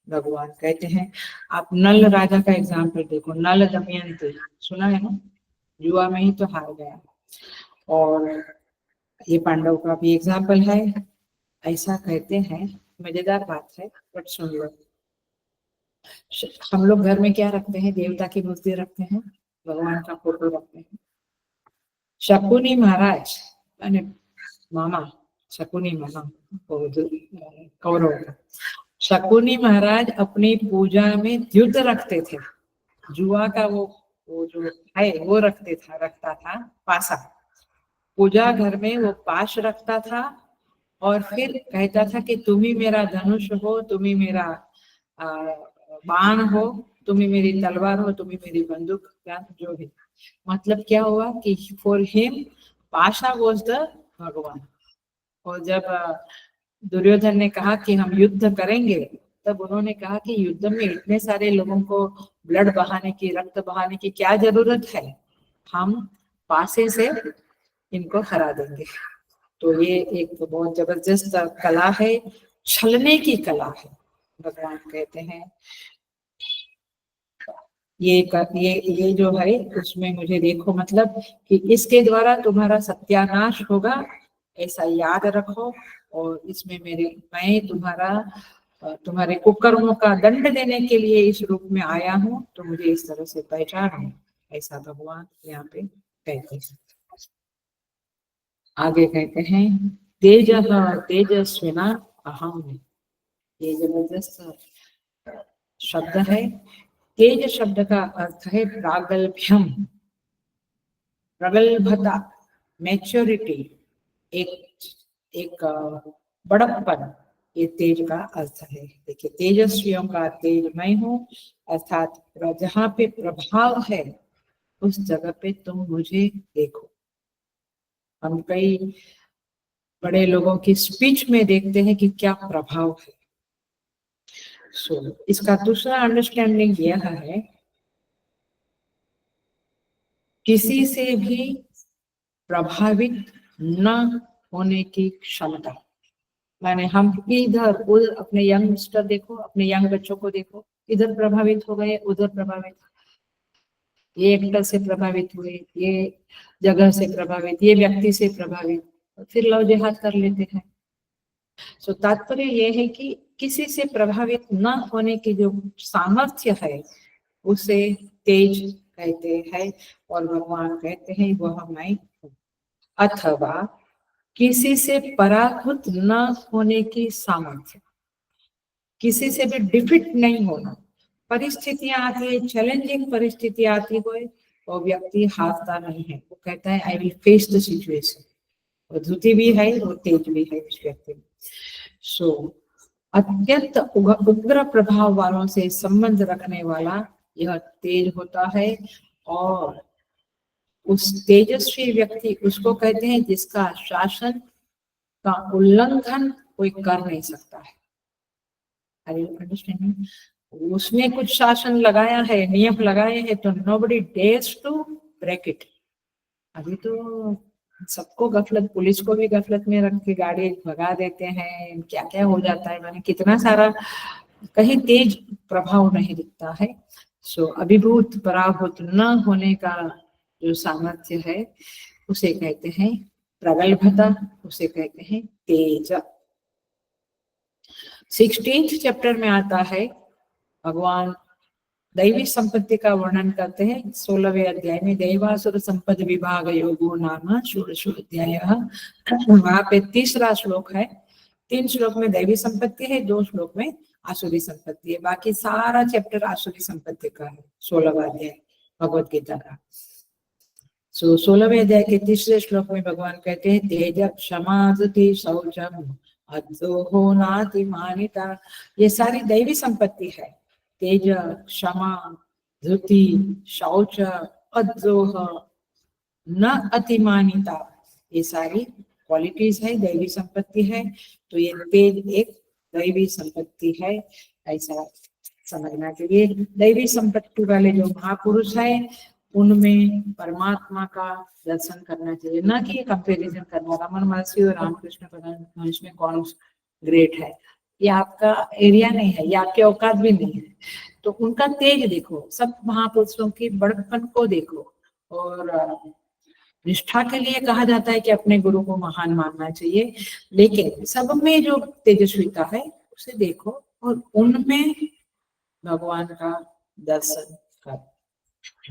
भगवान कहते हैं, आप नल राजा का एग्जाम्पल देखो, नल दमयंती सुना है ना, जुआ में ही तो हार गया। और ये पांडव का भी एग्जाम्पल है। ऐसा कहते हैं, मजेदार बात है, बट सुन लो। हम लोग घर में क्या रखते हैं? देवता की मूर्ति रखते हैं, भगवान का फोटो रखते हैं। शकुनी महाराज અને मामा, शकुनी मामा कौरव का, शकुनी महाराज अपनी पूजा में युद्ध रखते थे। जुआ का वो जो है वो रखता था पासा। पूजा घर में वो पाश रखता था और फिर कहता था कि तुम ही मेरा धनुष हो, तुम ही मेरा बाण हो, तुम ही मेरी तलवार हो, तुम ही मेरी बंदूक, क्या जो भी। मतलब क्या हुआ कि for him Pasha was the भगवान। और जब दुर्योधन ने कहा कि हम युद्ध करेंगे, तब उन्होंने कहा कि युद्ध में इतने सारे लोगों को ब्लड बहाने की, रक्त बहाने की क्या जरूरत है, हम पासे से इनको हरा देंगे। तो ये एक तो बहुत जबरदस्त कला है, छलने की कला है। भगवान कहते हैं ये जो है उसमें मुझे देखो, मतलब कि इसके द्वारा तुम्हारा सत्यानाश होगा, ऐसा याद रखो। और इसमें मैं तुम्हारे कुकर्मों का दंड देने के लिए इस रूप में आया हूँ, तो मुझे इस तरह से पहचानो, ऐसा भगवान यहाँ पे कहते हैं। आगे कहते हैं तेज तेजस्विना अहम। ये जबरदस्त शब्द है। तेज शब्द का अर्थ है प्रागल्भ्यम, प्रगल्भता, मैच्योरिटी, एक बड़प्पन, ये तेज का अर्थ है। देखिए, तेजस्वियों का तेज मैं हूँ, अर्थात जहाँ पे प्रभाव है उस जगह पे तुम मुझे देखो। हम कई बड़े लोगों की स्पीच में देखते हैं कि क्या प्रभाव है। इसका दूसरा अंडरस्टैंडिंग यह है, किसी से भी प्रभावित न होने की क्षमता। माने हम इधर उधर, अपने यंगस्टर देखो, अपने यंग बच्चों को देखो, इधर प्रभावित हो गए, उधर प्रभावित, ये एक्टर से प्रभावित हुए, ये जगह से प्रभावित, ये व्यक्ति से प्रभावित, फिर लव जिहाद कर लेते हैं। सो तात्पर्य ये है कि किसी से प्रभावित न होने की जो सामर्थ्य है उसे तेज कहते हैं। और भगवान कहते हैं वह मैं हूँ। अथवा किसी से पराभूत न होने की सामर्थ्य, किसी से भी डिफिट नहीं होना। परिस्थितियां आती है, चैलेंजिंग परिस्थिति आती है, वो व्यक्ति हारता नहीं है, वो कहता है I will face the situation. वो धुति भी है, वो तेज भी है उस व्यक्ति में। सो अत्यंत उग्र प्रभाव वालों से संबंध रखने वाला यह तेज होता है। और उस तेजस्वी व्यक्ति उसको कहते हैं जिसका शासन का उल्लंघन कोई कर नहीं सकता है। अंडरस्टैंडिंग, उसने कुछ शासन लगाया है, नियम लगाए हैं, तो nobody dares to break it. अभी तो सबको गफलत, पुलिस को भी गफलत में रख के गाड़ी भगा देते हैं, क्या क्या हो जाता है, मैंने कितना सारा, कहीं तेज प्रभाव नहीं दिखता है। सो अभिभूत पराभूत न होने का जो सामर्थ्य है उसे कहते हैं प्रगल्भता, उसे कहते हैं तेज। 16th चैप्टर में आता है, भगवान दैवी संपत्ति का वर्णन करते हैं। 16वें अध्याय में दैवासुर संपद विभाग योगो नाम षोडशो अध्याय, वहां पे 3रा श्लोक है। 3 श्लोक में दैवी संपत्ति है, 2 श्लोक में आसुरी संपत्ति है। बाकी सारा चैप्टर आसुरी संपत्ति का है, 16वां अध्याय भगवत गीता का। 16वें अध्याय के 3रे श्लोक में भगवान कहते हैं तेज क्षमा धृति शौचम अद्रोहो नातिमानिता, ये सारी दैवी संपत्ति है। तेज, क्षमा, धृति, शौच, अद्रोह, न अतिमानिता, ये सारी क्वालिटीज है, दैवी संपत्ति है। तो ये तेज एक दैवी संपत्ति है, ऐसा समझना चाहिए। दैवी संपत्ति वाले जो महापुरुष है उनमें परमात्मा का दर्शन करना चाहिए, न कि कंपैरिजन करना रमन महर्षि और रामकृष्ण परमहंस में कौन ग्रेट है। ये आपका एरिया नहीं है, ये आपके औकात भी नहीं है। तो उनका तेज देखो, सब महापुरुषों की बड़पन को देखो। और निष्ठा के लिए कहा जाता है कि अपने गुरु को महान मानना चाहिए, लेकिन सब में जो तेजस्विता है उसे देखो और उनमें भगवान का दर्शन कर।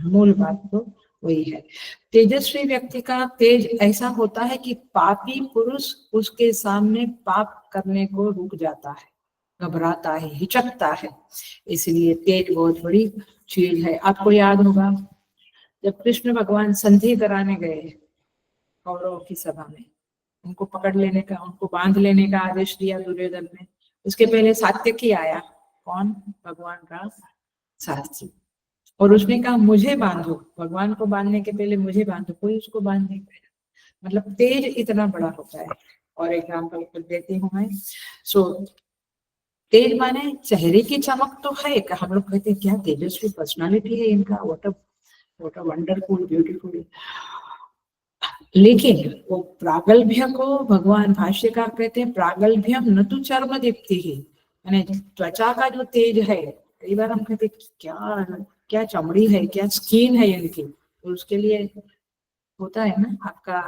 मूल बात तो वही है। तेजस्वी व्यक्ति का तेज ऐसा होता है कि पापी पुरुष उसके सामने पाप करने को रुक जाता है, घबराता है, हिचकता है। इसलिए तेज बहुत बड़ी चीज है। आपको याद होगा जब कृष्ण भगवान संधि कराने गए कौरवों की सभा में, उनको पकड़ लेने का, उनको बांध लेने का आदेश दिया दुर्योधन ने। उसके पहले सात्यकी आया, कौन? भगवान का सारथी। और उसने कहा मुझे बांधो, भगवान को बांधने के पहले मुझे बांधो, कोई उसको बांध नहीं पाया। मतलब तेज इतना बड़ा होता है। और एग्जाम्पल देती हूँ मैं। सो तेज माने चेहरे की चमक तो है, हम लोग कहते हैं क्या तेजस्वी पर्सनालिटी है इनका, व्हाट अ वंडरफुल ब्यूटीफुल। लेकिन वो प्रागल्भ्य को भगवान भाष्यकार कहते हैं प्रागल्भ्यम न तो चर्म दीप्ति ही, यानी त्वचा का जो तेज है। कई बार हम कहते क्या क्या चमड़ी है, क्या स्किन है इनकी। तो उसके लिए होता है ना आपका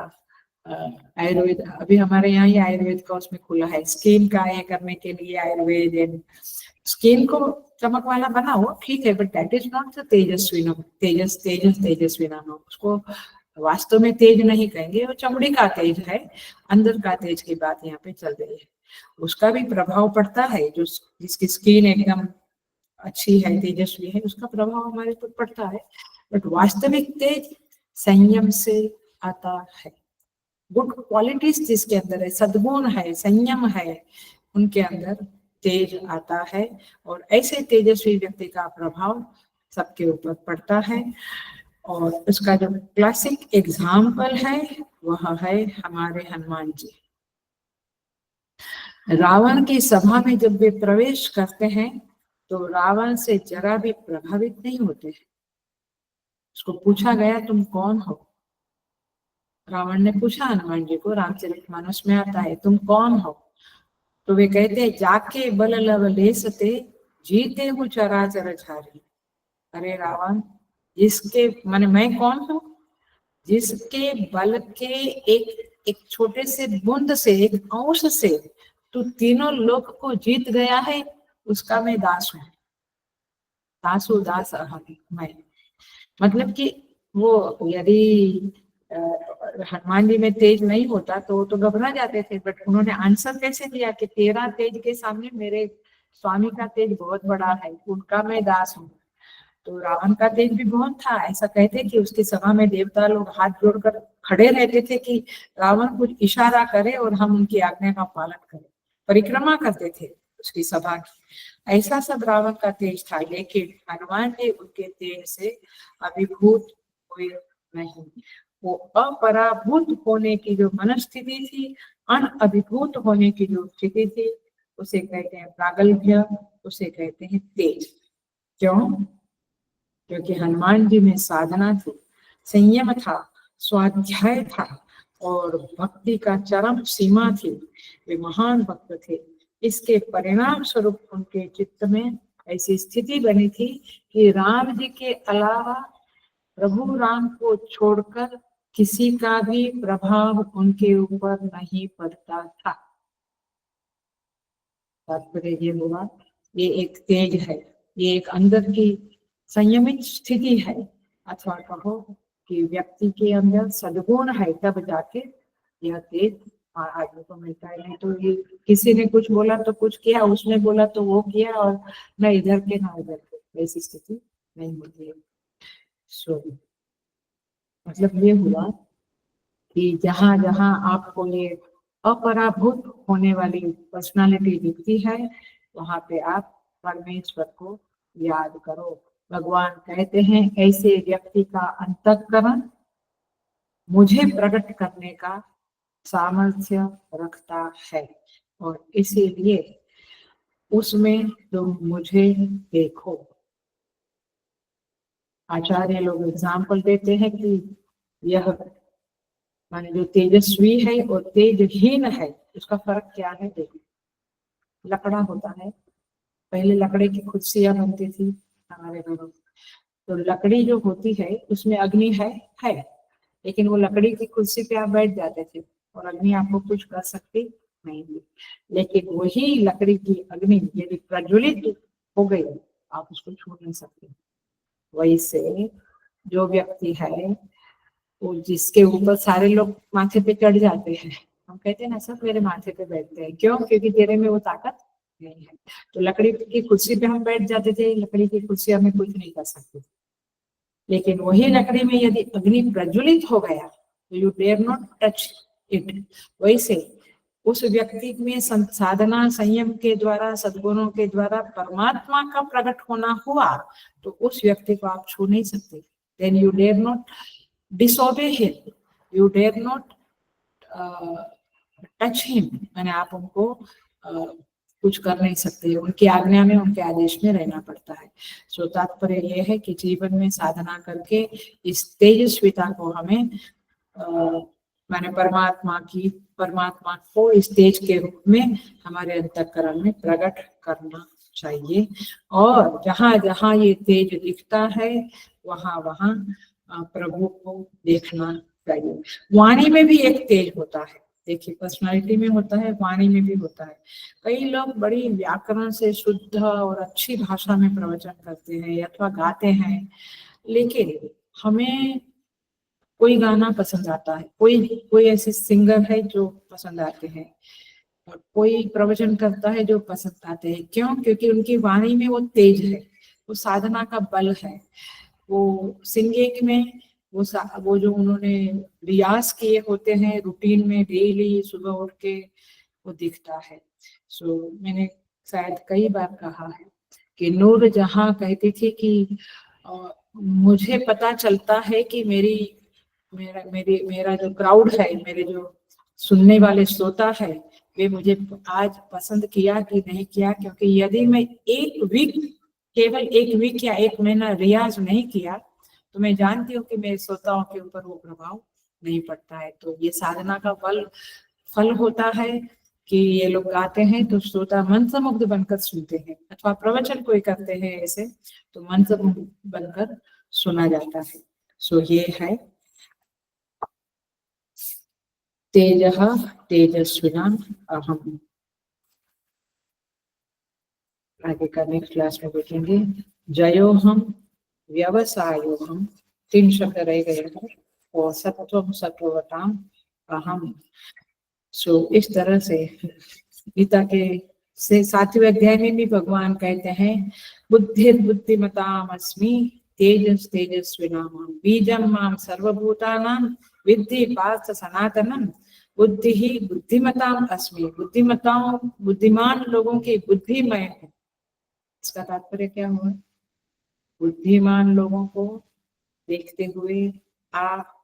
आयुर्वेद, अभी हमारे यहाँ ही आयुर्वेद का उसमें खुला है, स्किन का ये करने के लिए आयुर्वेद। स्किन को चमक वाला बनाओ ठीक है, but that is not the तेजस्वी नाम, तेजस्वी नाम, उसको वास्तव में तेज नहीं कहेंगे, वो चमड़ी का तेज है, अंदर का तेज की बात यहाँ पे चल रही है। उसका भी प्रभाव पड़ता है, जो जिसकी स्किन एकदम अच्छी है, तेजस्वी है, उसका प्रभाव हमारे पर पड़ता है। बट वास्तविक तेज संयम से आता है। गुड क्वालिटीज जिसके अंदर है, सद्गुण है, संयम है, उनके अंदर तेज आता है। और ऐसे तेजस्वी व्यक्ति का प्रभाव सबके ऊपर पड़ता है। और उसका जो क्लासिक एग्जाम्पल है वह है हमारे हनुमान जी। रावण की सभा में जब वे प्रवेश करते हैं तो रावण से जरा भी प्रभावित नहीं होते हैं। उसको पूछा गया तुम कौन हो? रावण ने पूछा हनुमान जी को, रामचरितमानस में आता है, तुम कौन हो? तो वे कहते जाके बल लवलेसते जीते हूँ चराचर झारी। अरे रावण, जिसके माने मैं कौन हूँ? जिसके बल के एक छोटे से बूंद से, एक अंश से तू तीनों लोक को जीत गया है, उसका मैं दास हूँ। दासु दास अहम मैं। मतलब कि वो यदि हनुमान जी में तेज नहीं होता तो घबरा जाते थे, बट उन्होंने आंसर कैसे दिया कि तेरा तेज के सामने मेरे स्वामी का तेज बहुत बड़ा है, उनका मैं दास हूँ। तो रावण का तेज भी बहुत था। ऐसा कहते कि उसकी सभा में देवता लोग हाथ जोड़कर खड़े रहते थे कि रावण कुछ इशारा करे और हम उनकी आज्ञा का पालन करें, परिक्रमा करते थे उसकी सभा की। ऐसा सब रावण का तेज था, लेकिन हनुमान जी उनके तेज से अभिभूत हुए नहीं। वो अपराभूत होने की जो मनस्थिति थी, अनअभिभूत होने की जो स्थिति थी, उसे कहते हैं प्रागल्भ्य, उसे कहते हैं तेज। क्यों? क्योंकि हनुमान जी में साधना थी, संयम था, स्वाध्याय था और भक्ति का चरम सीमा थी। वे महान भक्त थे। इसके परिणाम स्वरूप उनके चित्त में ऐसी स्थिति बनी थी कि राम जी के अलावा प्रभु राम को छोड़कर किसी का भी प्रभाव उनके ऊपर नहीं पड़ता था। तात्पर्य ये हुआ, ये एक तेज है, ये एक अंदर की संयमित स्थिति है, अथवा कहो कि व्यक्ति के अंदर सद्गुण है, तब जाके यह तेज आदमी को मिलता है। नहीं तो ये किसी ने कुछ बोला तो कुछ किया, उसने बोला तो वो किया, और न इधर के ना उधर के, ऐसी स्थिति नहीं होती है। सो मतलब ये हुआ कि जहां जहां आपको ये अपराभूत होने वाली पर्सनालिटी दिखती है, वहां पे आप परमेश्वर को याद करो। भगवान कहते हैं ऐसे व्यक्ति का अंतःकरण मुझे प्रकट करने का सामर्थ्य रखता है, और इसीलिए उसमें तुम मुझे देखो। आचार्य लोग एग्जाम्पल देते हैं कि यह माने जो तेजस्वी है और तेजहीन है, उसका फर्क क्या है। देखो, लकड़ा होता है, पहले लकड़े की कुर्सियां बनती थी हमारे घरों, तो लकड़ी जो होती है उसमें अग्नि है, लेकिन वो लकड़ी की कुर्सी पे आप बैठ जाते थे और अग्नि आपको कुछ कर सकती नहीं थी। लेकिन वही लकड़ी की अग्नि यदि प्रज्वलित हो गई, आप उसको छू नहीं सकते। वैसे जो व्यक्ति है, वो जिसके ऊपर सारे लोग माथे पे चढ़ जाते हैं, हम कहते हैं ना सब मेरे माथे पे बैठते हैं, क्यों? क्योंकि तेरे में वो ताकत नहीं है। तो लकड़ी की कुर्सी पे हम बैठ जाते थे, लकड़ी की कुर्सी हमें कुछ नहीं कर सकती। लेकिन वही लकड़ी में यदि अग्नि प्रज्वलित हो गया तो you dare not touch it. वैसे उस व्यक्ति में साधना संयम के द्वारा, सद्गुणों के द्वारा परमात्मा का प्रकट होना हुआ, तो उस व्यक्ति को आप छू नहीं सकते। Then you dare not disobey him, you dare not touch him, मैंने आप उनको कुछ कर नहीं सकते, उनकी आज्ञा में, उनके आदेश में रहना पड़ता है। सो तात्पर्य यह है कि जीवन में साधना करके इस तेजस्विता को हमें माने परमात्मा को इस तेज के रूप में हमारे अंतःकरण में प्रकट करना चाहिए। और जहाँ जहाँ ये तेज दिखता है, वहाँ वहाँ प्रभु को देखना चाहिए। वाणी में भी एक तेज होता है, देखिए पर्सनालिटी में होता है, वाणी में भी होता है। कई लोग बड़ी व्याकरण से शुद्ध और अच्छी भाषा में प्रवचन करते हैं अथवा गाते हैं, लेकिन हमें कोई गाना पसंद आता है, कोई कोई ऐसे सिंगर है जो पसंद आते हैं, और कोई प्रवचन करता है जो पसंद आते हैं। क्यों? क्योंकि उनकी वाणी में वो तेज है, वो साधना का बल है। वो सिंगिंग में वो जो उन्होंने रियाज किए होते हैं रूटीन में, डेली सुबह उठ के, वो दिखता है। सो मैंने शायद कई बार कहा है कि नूर जहां कहती थी कि मुझे पता चलता है कि मेरा जो क्राउड है, मेरे जो सुनने वाले श्रोता है, वे मुझे आज पसंद किया कि नहीं किया, क्योंकि यदि मैं केवल एक वीक या एक महीना रियाज नहीं किया, तो मैं जानती हूँ कि मेरे श्रोताओं के ऊपर वो प्रभाव नहीं पड़ता है। तो ये साधना का फल होता है कि ये लोग गाते हैं तो श्रोता मंत्रमुग्ध बनकर सुनते हैं, अथवा प्रवचन कोई करते हैं ऐसे तो मंत्रमुग्ध बनकर सुना जाता है। सो ये है तेजः तेजस्विना अहम। आगे का नेक्स्ट क्लास में देखेंगे। जयोहम व्यवसायोहम, 3 शब्द रह गए हैं, और सत्वम सत्ववताम अहम। सो इस तरह से गीता के 7वें अध्याय में भी भगवान कहते हैं बुद्धिर्बुद्धिमताम् अस्मि तेजस तेजस्विनाम बीजम माम सर्वभूतानां विद्धि पार्थ सनातनम बुद्धि ही बुद्धिमताम् अस्मि। बुद्धिमान लोगों की बुद्धि मैं हूँ। इसका तात्पर्य क्या हुआ? बुद्धिमान लोगों को देखते हुए आप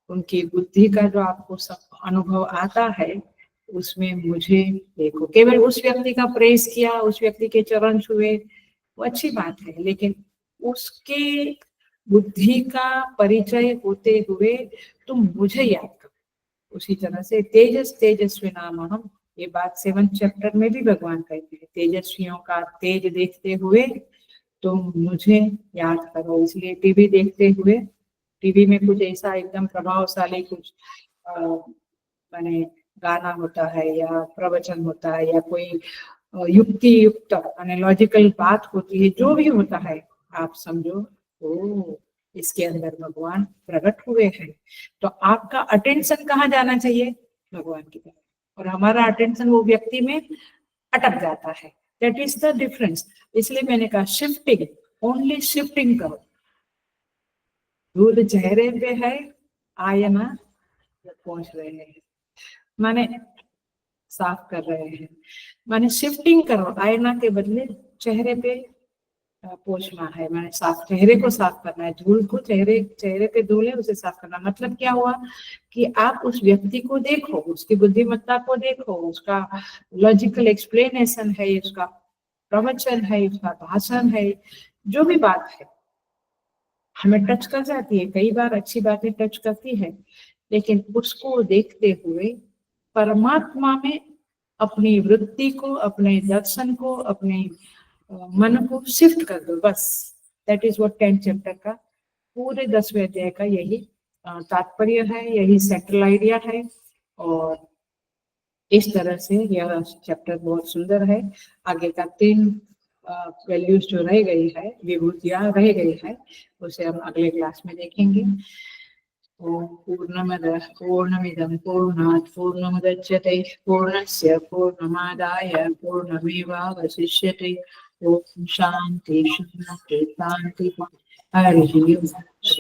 उनकी बुद्धि का जो आपको सब अनुभव आता है, उसमें मुझे देखो। केवल उस व्यक्ति का प्रेस किया, उस व्यक्ति के चरण छुए, वो अच्छी बात है, लेकिन उसके बुद्धि का परिचय होते हुए तुम मुझे याद करो। उसी तरह से तेजस तेजस्वी नाम हम, ये बात 7th चैप्टर में भी भगवान कहते हैं, तेजस्वियों का तेज देखते हुए तुम मुझे याद करो। इसलिए टीवी देखते हुए, टीवी में कुछ ऐसा एकदम प्रभावशाली कुछ माने गाना होता है या प्रवचन होता है या कोई युक्ति युक्त माने लॉजिकल बात होती है, जो भी होता है, आप समझो ओ इसके अंदर भगवान प्रकट हुए हैं। तो आपका अटेंशन कहाँ जाना चाहिए? भगवान की तरफ, और हमारा अटेंशन वो व्यक्ति में अटक जाता है। That is the difference. इसलिए मैंने कहा शिफ्टिंग, ओनली शिफ्टिंग करो। दूध चेहरे पे है, आयना पहुंच रहे हैं। माने साफ कर रहे हैं, माने शिफ्टिंग करो, आईना के बदले चेहरे पे पोंछना है, मैंने साफ चेहरे को साफ करना है, धूल को चेहरे पे धूल है उसे साफ करना। मतलब क्या हुआ कि आप उस व्यक्ति को देखो, उसकी बुद्धिमत्ता को देखो, उसका लॉजिकल एक्सप्लेनेशन है, उसका प्रवचन है, उसका भाषण है, जो भी बात है हमें टच कर जाती है, कई बार अच्छी बातें टच करती है, लेकिन उसको देखते हुए परमात्मा में अपनी वृत्ति को, अपने दर्शन को, अपने मन को शिफ्ट कर दो, बस। That is what 10th chapter का, पूरे 10वें अध्याय का यही तात्पर्य है, यही सेंट्रल आइडिया है। और इस तरह से यह चैप्टर बहुत सुंदर है। आगे का 3 वैल्यूज जो रह गई है, विभूतियां रह गई है, उसे हम अगले क्लास में देखेंगे। ओम पूर्णमदः पूर्णमिदं पूर्णात् पूर्णमुदच्यते पूर्णस्य पूर्णमादाय पूर्णमेवावशिष्यते। ओम शांति शांति शांति। हरि ओम।